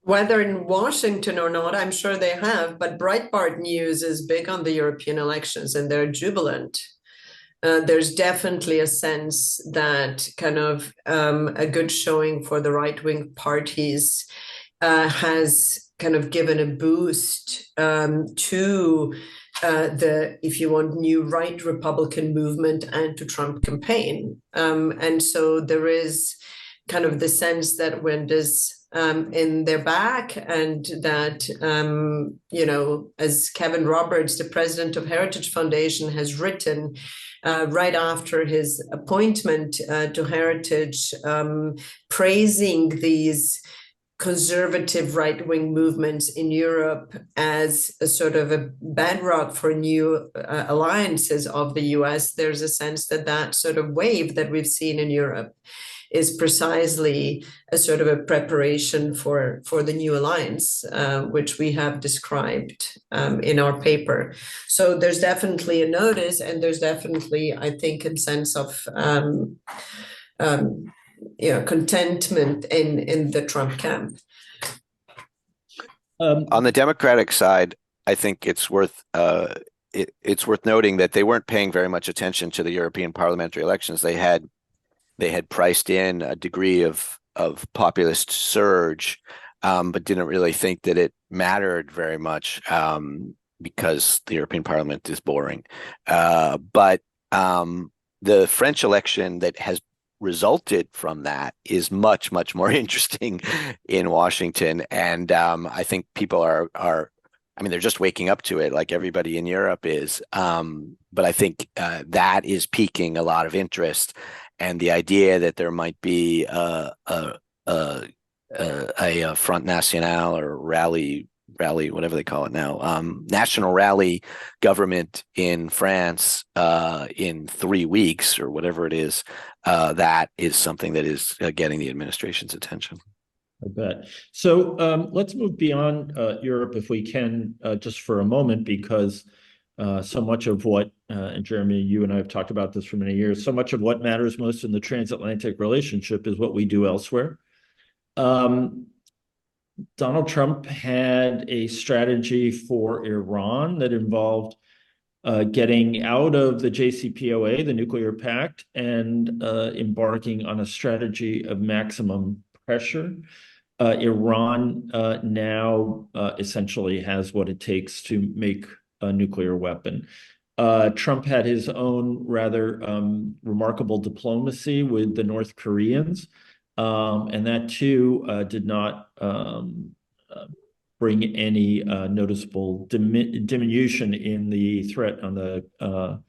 Whether in Washington or not, I'm sure they have, but Breitbart News is big on the European elections and they're jubilant. There's definitely a sense that kind of a good showing for the right-wing parties has kind of given a boost to the, if you want, new right Republican movement and to Trump campaign. And so there is kind of the sense that when this in their back, and that, as Kevin Roberts, the president of Heritage Foundation, has written right after his appointment to Heritage, praising these conservative right-wing movements in Europe as a sort of a bedrock for new alliances of the US, there's a sense that that sort of wave that we've seen in Europe is precisely a sort of a preparation for the new alliance, which we have described in our paper. So there's definitely a notice, and there's definitely, I think, a sense of contentment in the Trump camp. On the Democratic side, I think it's worth noting that they weren't paying very much attention to the European parliamentary elections. They had priced in a degree of populist surge, but didn't really think that it mattered very much because the European Parliament is boring. But the French election that has resulted from that is much, much more interesting in Washington. And I think people are they're just waking up to it like everybody in Europe is. But I think that is piquing a lot of interest. And the idea that there might be a Front National or rally, whatever they call it now, national rally government in France in 3 weeks or whatever it is, that is something that is getting the administration's attention. I bet. So let's move beyond Europe if we can, just for a moment, because so much of what, and Jeremy, you and I have talked about this for many years, so much of what matters most in the transatlantic relationship is what we do elsewhere. Donald Trump had a strategy for Iran that involved getting out of the JCPOA, the nuclear pact, and embarking on a strategy of maximum pressure. Iran now essentially has what it takes to make a nuclear weapon. Trump had his own rather remarkable diplomacy with the North Koreans, and that too did not bring any noticeable diminution in the threat on the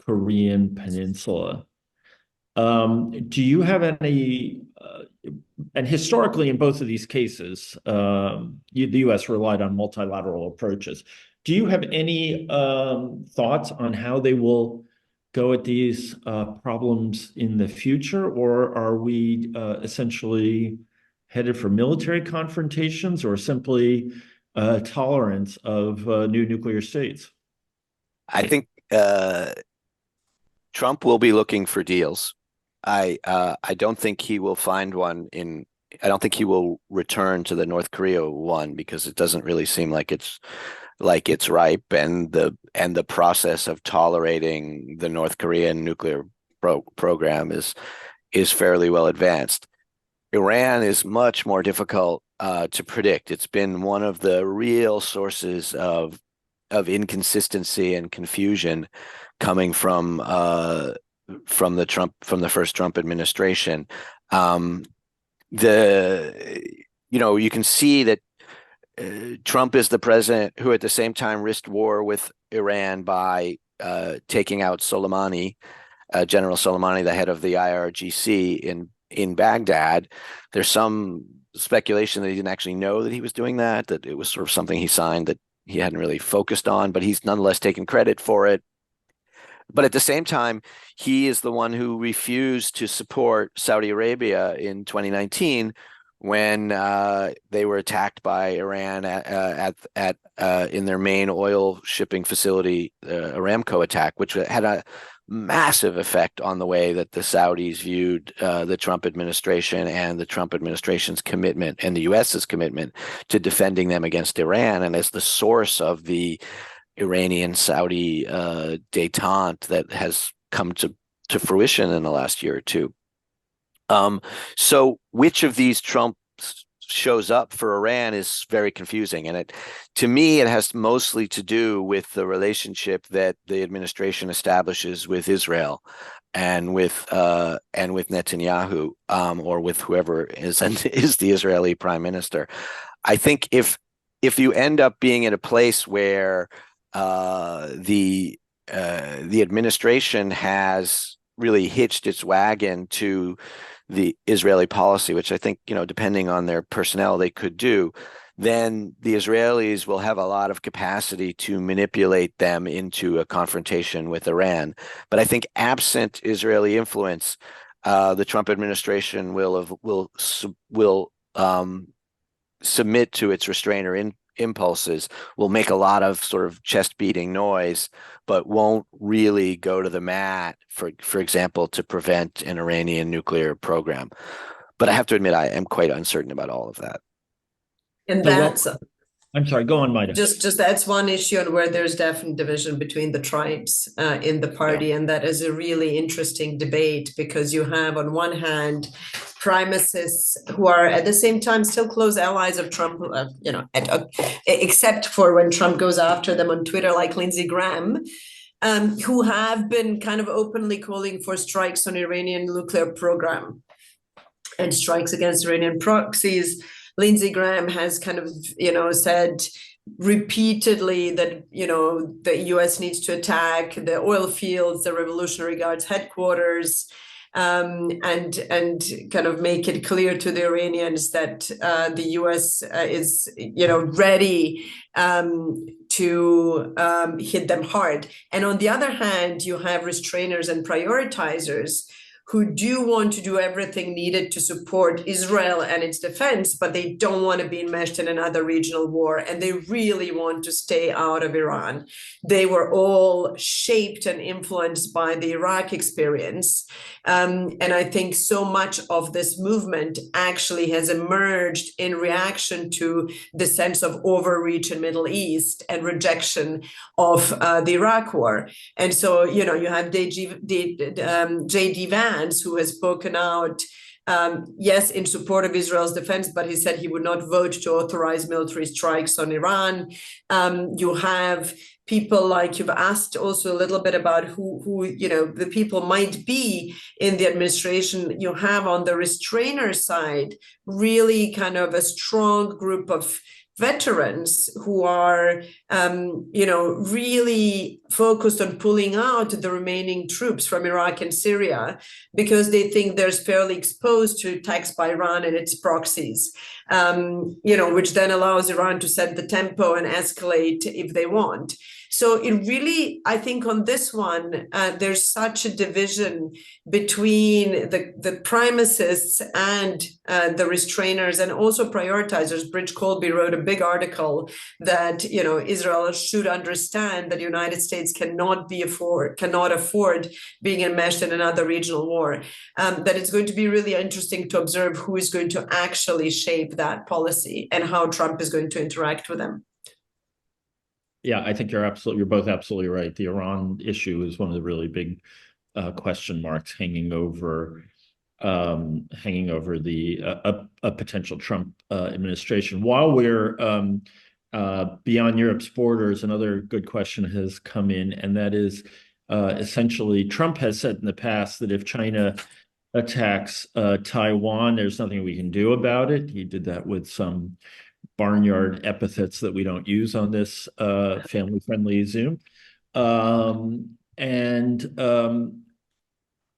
Korean Peninsula. Do you have any, and historically in both of these cases, the U.S. relied on multilateral approaches. Do you have any thoughts on how they will go at these problems in the future, or are we essentially headed for military confrontations or simply tolerance of new nuclear states? I think Trump will be looking for deals. I don't think he will find one in. I don't think he will return to the North Korea one because it doesn't really seem like it's ripe, and the process of tolerating the North Korean nuclear program is fairly well advanced. Iran is much more difficult to predict. It's been one of the real sources of inconsistency and confusion coming from the first Trump administration. You can see that Trump is the president who at the same time risked war with Iran by taking out Soleimani, General Soleimani, the head of the IRGC in Baghdad. There's some speculation that he didn't actually know that he was doing that it was sort of something he signed that he hadn't really focused on, but he's nonetheless taken credit for it. But at the same time, he is the one who refused to support Saudi Arabia in 2019 when they were attacked by Iran in their main oil shipping facility, Aramco attack, which had a massive effect on the way that the Saudis viewed the Trump administration and the Trump administration's commitment and the U.S.'s commitment to defending them against Iran, and as the source of the Iranian-Saudi détente that has come to fruition in the last year or two. So which of these Trump shows up for Iran is very confusing. And to me, it has mostly to do with the relationship that the administration establishes with Israel and with Netanyahu, or with whoever is the Israeli prime minister. I think if you end up being in a place where the administration has really hitched its wagon to the Israeli policy, which I think, depending on their personnel, they could do, then the Israelis will have a lot of capacity to manipulate them into a confrontation with Iran. But I think absent Israeli influence, the Trump administration will submit to its restrainer impulses, will make a lot of sort of chest beating noise, but won't really go to the mat, for example, to prevent an Iranian nuclear program. But I have to admit, I am quite uncertain about all of that. And that's I'm sorry, go on, Majda. just that's one issue on where there's definite division between the tribes in the party, Yeah. and that is a really interesting debate, because you have on one hand primacists who are at the same time still close allies of Trump, except for when Trump goes after them on Twitter, like Lindsey Graham, who have been kind of openly calling for strikes on Iranian nuclear program and strikes against Iranian proxies. Lindsey Graham has kind of, said repeatedly that, the US needs to attack the oil fields, the Revolutionary Guard's headquarters, and kind of make it clear to the Iranians that the US is, ready to hit them hard. And on the other hand, you have restrainers and prioritizers who do want to do everything needed to support Israel and its defense, but they don't want to be enmeshed in another regional war, and they really want to stay out of Iran. They were all shaped and influenced by the Iraq experience. And I think so much of this movement actually has emerged in reaction to the sense of overreach in Middle East and rejection of the Iraq war. And so, you know, you have J.D. Vance, who has spoken out, yes, in support of Israel's defense, but he said he would not vote to authorize military strikes on Iran. You have people like, you've asked also a little bit about who you know, the people might be in the administration. You have on the restrainer side really kind of a strong group of veterans who are, you know, really focused on pulling out the remaining troops from Iraq and Syria because they think they're fairly exposed to attacks by Iran and its proxies, you know, which then allows Iran to set the tempo and escalate if they want. So it really, I think on this one, there's such a division between the primacists and the restrainers and also prioritizers. Bridge Colby wrote a big article that, you know, Israel should understand that the United States cannot afford being enmeshed in another regional war. That it's going to be really interesting to observe who is going to actually shape that policy and how Trump is going to interact with them. Yeah, I think you're both absolutely right. The Iran issue is one of the really big question marks hanging over the a potential Trump administration. While we're beyond Europe's borders, another good question has come in, and that is essentially Trump has said in the past that if China attacks Taiwan, there's nothing we can do about it. He did that with some barnyard epithets that we don't use on this family-friendly Zoom. And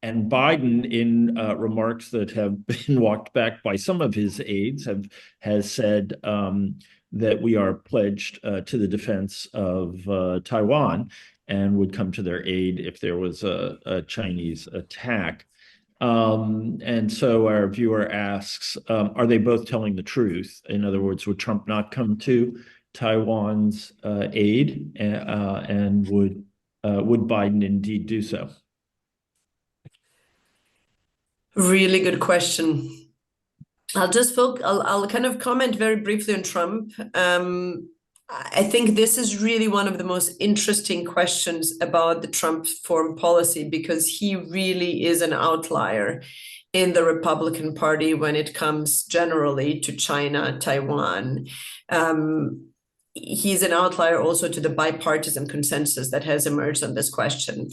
Biden, in remarks that have been walked back by some of his aides, has said that we are pledged to the defense of Taiwan and would come to their aid if there was a Chinese attack. And so our viewer asks, are they both telling the truth? In other words, would Trump not come to Taiwan's aid, and would Biden indeed do so? Really good question. I'll kind of comment very briefly on Trump. I think this is really one of the most interesting questions about the Trump foreign policy, because he really is an outlier in the Republican Party when it comes generally to China, Taiwan. He's an outlier also to the bipartisan consensus that has emerged on this question.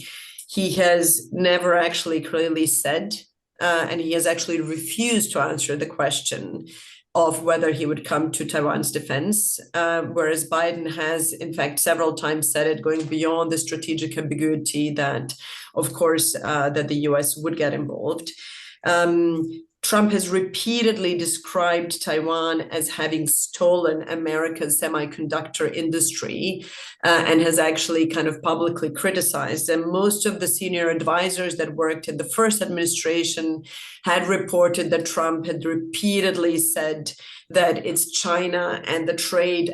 He has never actually clearly said, and he has actually refused to answer the question of whether he would come to Taiwan's defense, whereas Biden has, in fact, several times said it, going beyond the strategic ambiguity that, of course, that the US would get involved. Trump has repeatedly described Taiwan as having stolen America's semiconductor industry, and has actually kind of publicly criticized. And most of the senior advisors that worked in the first administration had reported that Trump had repeatedly said that it's China and the trade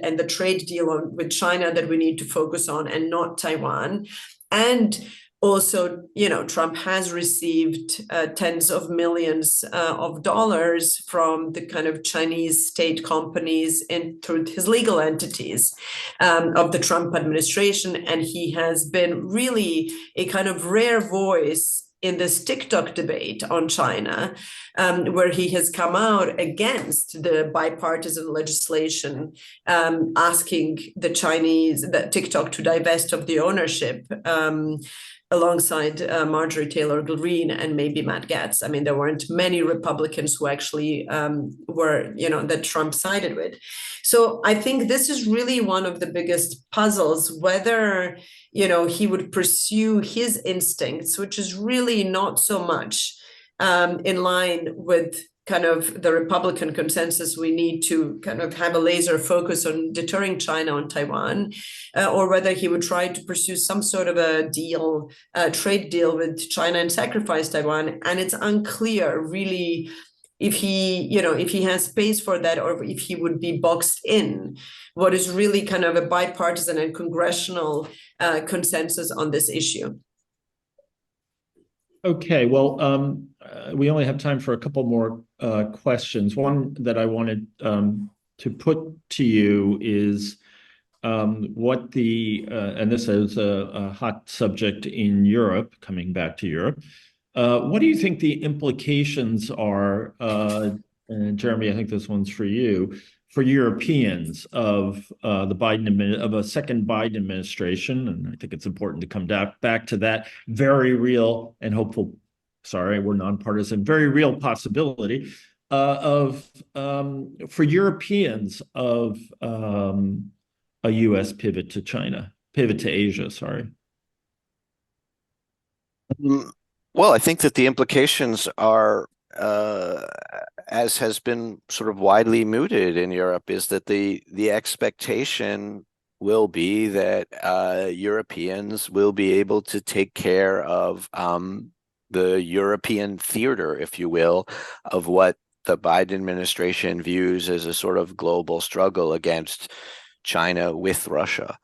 deal with China that we need to focus on, and not Taiwan. And also, you know, Trump has received tens of millions of dollars from the kind of Chinese state companies through his legal entities of the Trump administration. And he has been really a kind of rare voice in this TikTok debate on China, where he has come out against the bipartisan legislation asking the TikTok to divest of the ownership, alongside Marjorie Taylor Greene and maybe Matt Gaetz. I mean, there weren't many Republicans who actually were, you know, that Trump sided with. So I think this is really one of the biggest puzzles, whether, you know, he would pursue his instincts, which is really not so much in line with kind of the Republican consensus, we need to kind of have a laser focus on deterring China on Taiwan, or whether he would try to pursue some sort of a deal, trade deal with China and sacrifice Taiwan. And it's unclear really if he has space for that, or if he would be boxed in what is really kind of a bipartisan and congressional consensus on this issue. Okay, well, we only have time for a couple more questions. One that I wanted to put to you is what and this is a hot subject in Europe, coming back to Europe. What do you think the implications are, and Jeremy, I think this one's for you, for Europeans of of a second Biden administration? And I think it's important to come back to that very real and hopeful, sorry, we're nonpartisan, very real possibility for Europeans of a U.S. pivot to Asia, sorry. Well, I think that the implications are, as has been sort of widely mooted in Europe, is that the expectation will be that Europeans will be able to take care of the European theater, if you will, of what the Biden administration views as a sort of global struggle against China with Russia,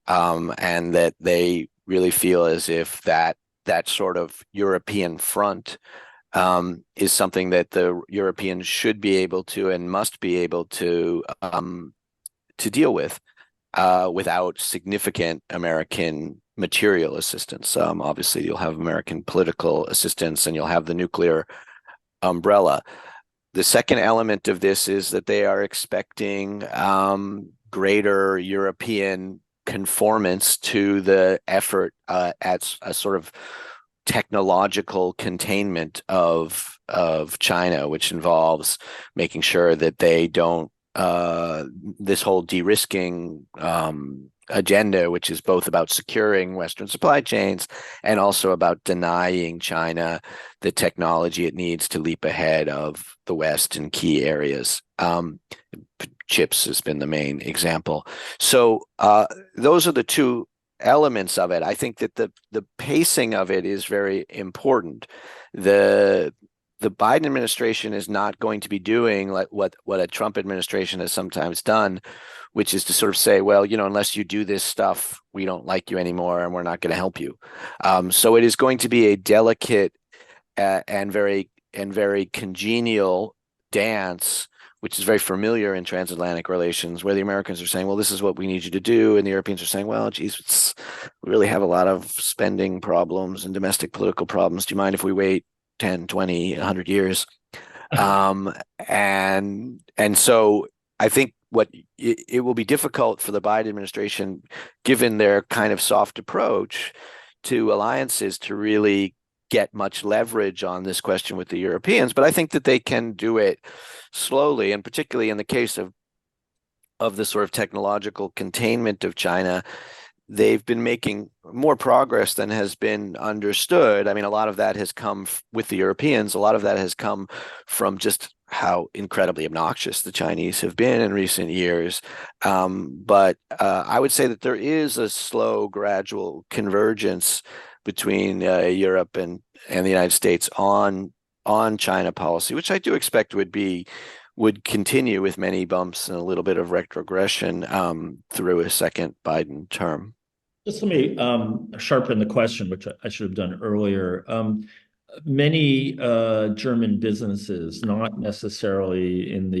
and that they really feel as if that sort of European front is something that the Europeans should be able to and must be able to deal with without significant American material assistance. Obviously, you'll have American political assistance, and you'll have the nuclear umbrella. The second element of this is that they are expecting greater European conformance to the effort at a sort of technological containment of China, which involves making sure that they don't this whole de-risking agenda, which is both about securing Western supply chains and also about denying China the technology it needs to leap ahead of the West in key areas. Chips has been the main example. So those are the two elements of it. I think that the pacing of it is very important. The Biden administration is not going to be doing like what a Trump administration has sometimes done, which is to sort of say, well, unless you do this stuff, we don't like you anymore, and we're not going to help you. So it is going to be a delicate and very congenial dance, which is very familiar in transatlantic relations, where the Americans are saying, well, this is what we need you to do. And the Europeans are saying, well, geez, we really have a lot of spending problems and domestic political problems. Do you mind if we wait 10, 20, 100 years? And so I think it will be difficult for the Biden administration, given their kind of soft approach to alliances, to really get much leverage on this question with the Europeans. But I think that they can do it slowly, and particularly in the case of the sort of technological containment of China, they've been making more progress than has been understood. I mean, a lot of that has come with the Europeans. A lot of that has come from just how incredibly obnoxious the Chinese have been in recent years. But I would say that there is a slow, gradual convergence between Europe and the United States on China policy, which I do expect would continue with many bumps and a little bit of retrogression through a second Biden term. Just let me sharpen the question, which I should have done earlier. Many German businesses, not necessarily in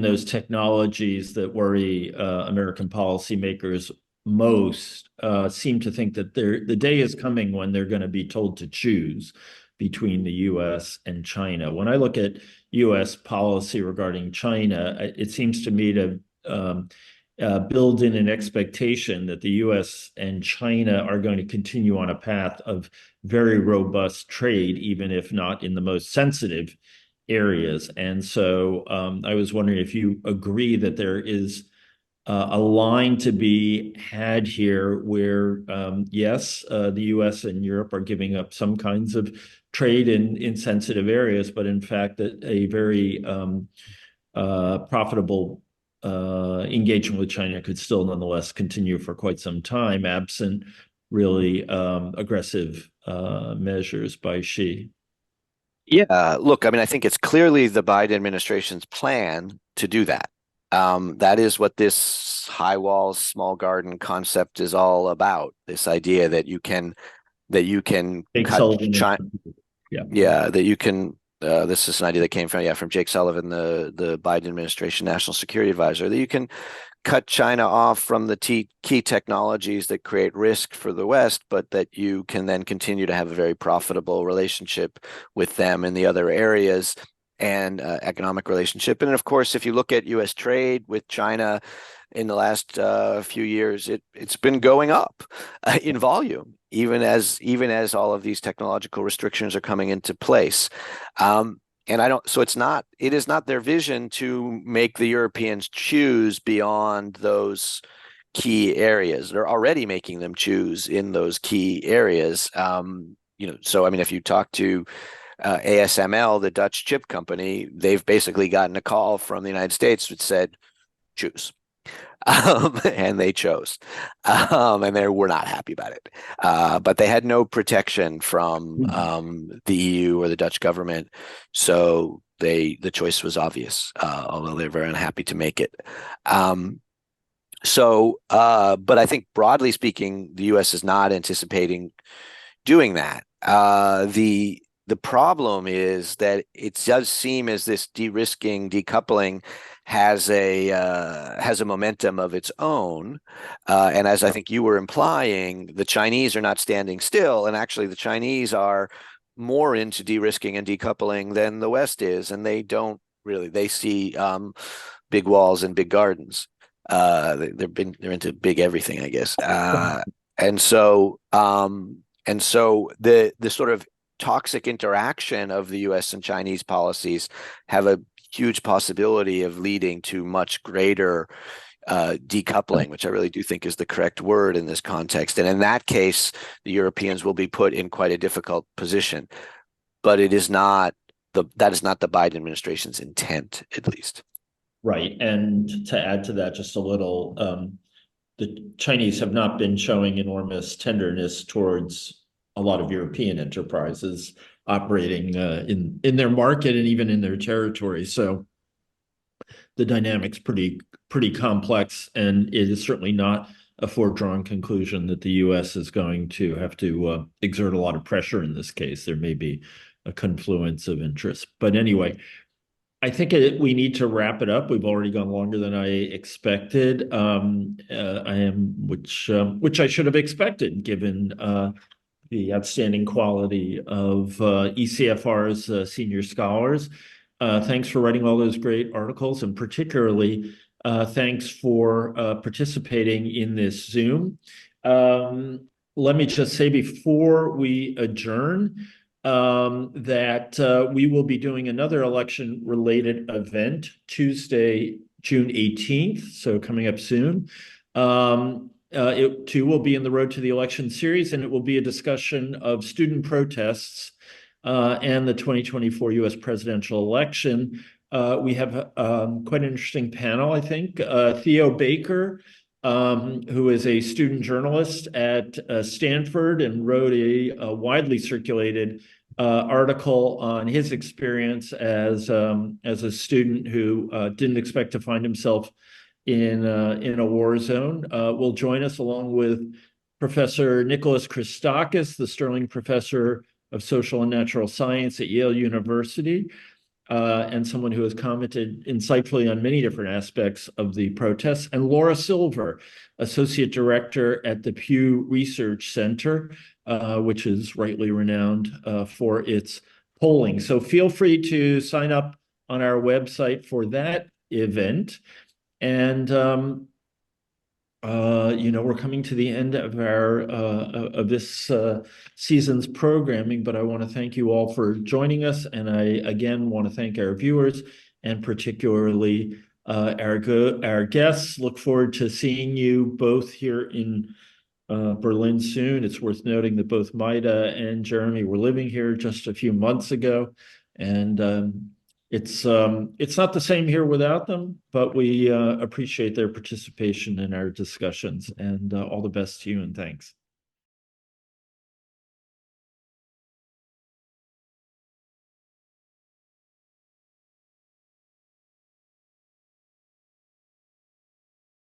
those technologies that worry American policymakers most, seem to think that the day is coming when they're going to be told to choose between the U.S. and China. When I look at U.S. policy regarding China, it seems to me to build in an expectation that the U.S. and China are going to continue on a path of very robust trade, even if not in the most sensitive areas. And so I was wondering if you agree that there is a line to be had here where, yes, the US and Europe are giving up some kinds of trade in sensitive areas, but in fact, a very profitable engagement with China could still nonetheless continue for quite some time, absent really aggressive measures by Xi. Yeah, look, I mean, I think it's clearly the Biden administration's plan to do that. That is what this high walls, small garden concept is all about. This idea that you can Jake cut Sullivan. China. Yeah. Yeah, that you can. This is an idea that came from Jake Sullivan, the Biden administration national security advisor, that you can cut China off from the key technologies that create risk for the West, but that you can then continue to have a very profitable relationship with them in the other areas and economic relationship. And of course, if you look at U.S. trade with China in the last few years, it's been going up in volume, even as all of these technological restrictions are coming into place. And it is not their vision to make the Europeans choose beyond those key areas. They're already making them choose in those key areas. So I mean, if you talk to ASML, the Dutch chip company, they've basically gotten a call from the United States that said, choose. And they chose, and they were not happy about it. But they had no protection from the EU or the Dutch government, so the choice was obvious. Although they're very unhappy to make it. But I think broadly speaking, the U.S. is not anticipating doing that. The problem is that it does seem as this de-risking, decoupling has a momentum of its own, and as I think you were implying, the Chinese are not standing still, and actually the Chinese are more into de-risking and decoupling than the West is, and they don't really. They see big walls and big gardens. They're into big everything, I guess, and so the sort of toxic interaction of the U.S. and Chinese policies have a huge possibility of leading to much greater decoupling, which I really do think is the correct word in this context. And in that case, the Europeans will be put in quite a difficult position. But that is not the Biden administration's intent, at least. Right. And to add to that just a little, the Chinese have not been showing enormous tenderness towards a lot of European enterprises operating in their market and even in their territory. So the dynamic's pretty complex, and it is certainly not a foregone conclusion that the U.S. is going to have to exert a lot of pressure in this case. There may be a confluence of interests. But anyway, I think we need to wrap it up. We've already gone longer than I expected. Which I should have expected, given the outstanding quality of ECFR's senior scholars. Thanks for writing all those great articles, and particularly thanks for participating in this Zoom. Let me just say before we adjourn that we will be doing another election-related event Tuesday, June 18th, so coming up soon. It too will be in the Road to the Election series, and it will be a discussion of student protests and the 2024 U.S. presidential election. We have quite an interesting panel, I think. Theo Baker, who is a student journalist at Stanford and wrote a widely circulated article on his experience as a student who didn't expect to find himself in a war zone, will join us, along with Professor Nicholas Christakis, the Sterling Professor of Social and Natural Science at Yale University, and someone who has commented insightfully on many different aspects of the protests, and Laura Silver, Associate Director at the Pew Research Center, which is rightly renowned for its polling. So feel free to sign up on our website for that event. And we're coming to the end of our of this season's programming, but I want to thank you all for joining us, and I again want to thank our viewers, and particularly Our guests look forward to seeing you both here in Berlin soon. It's worth noting that both Majda and Jeremy were living here just a few months ago, and it's not the same here without them, but we appreciate their participation in our discussions, and all the best to you, and thanks.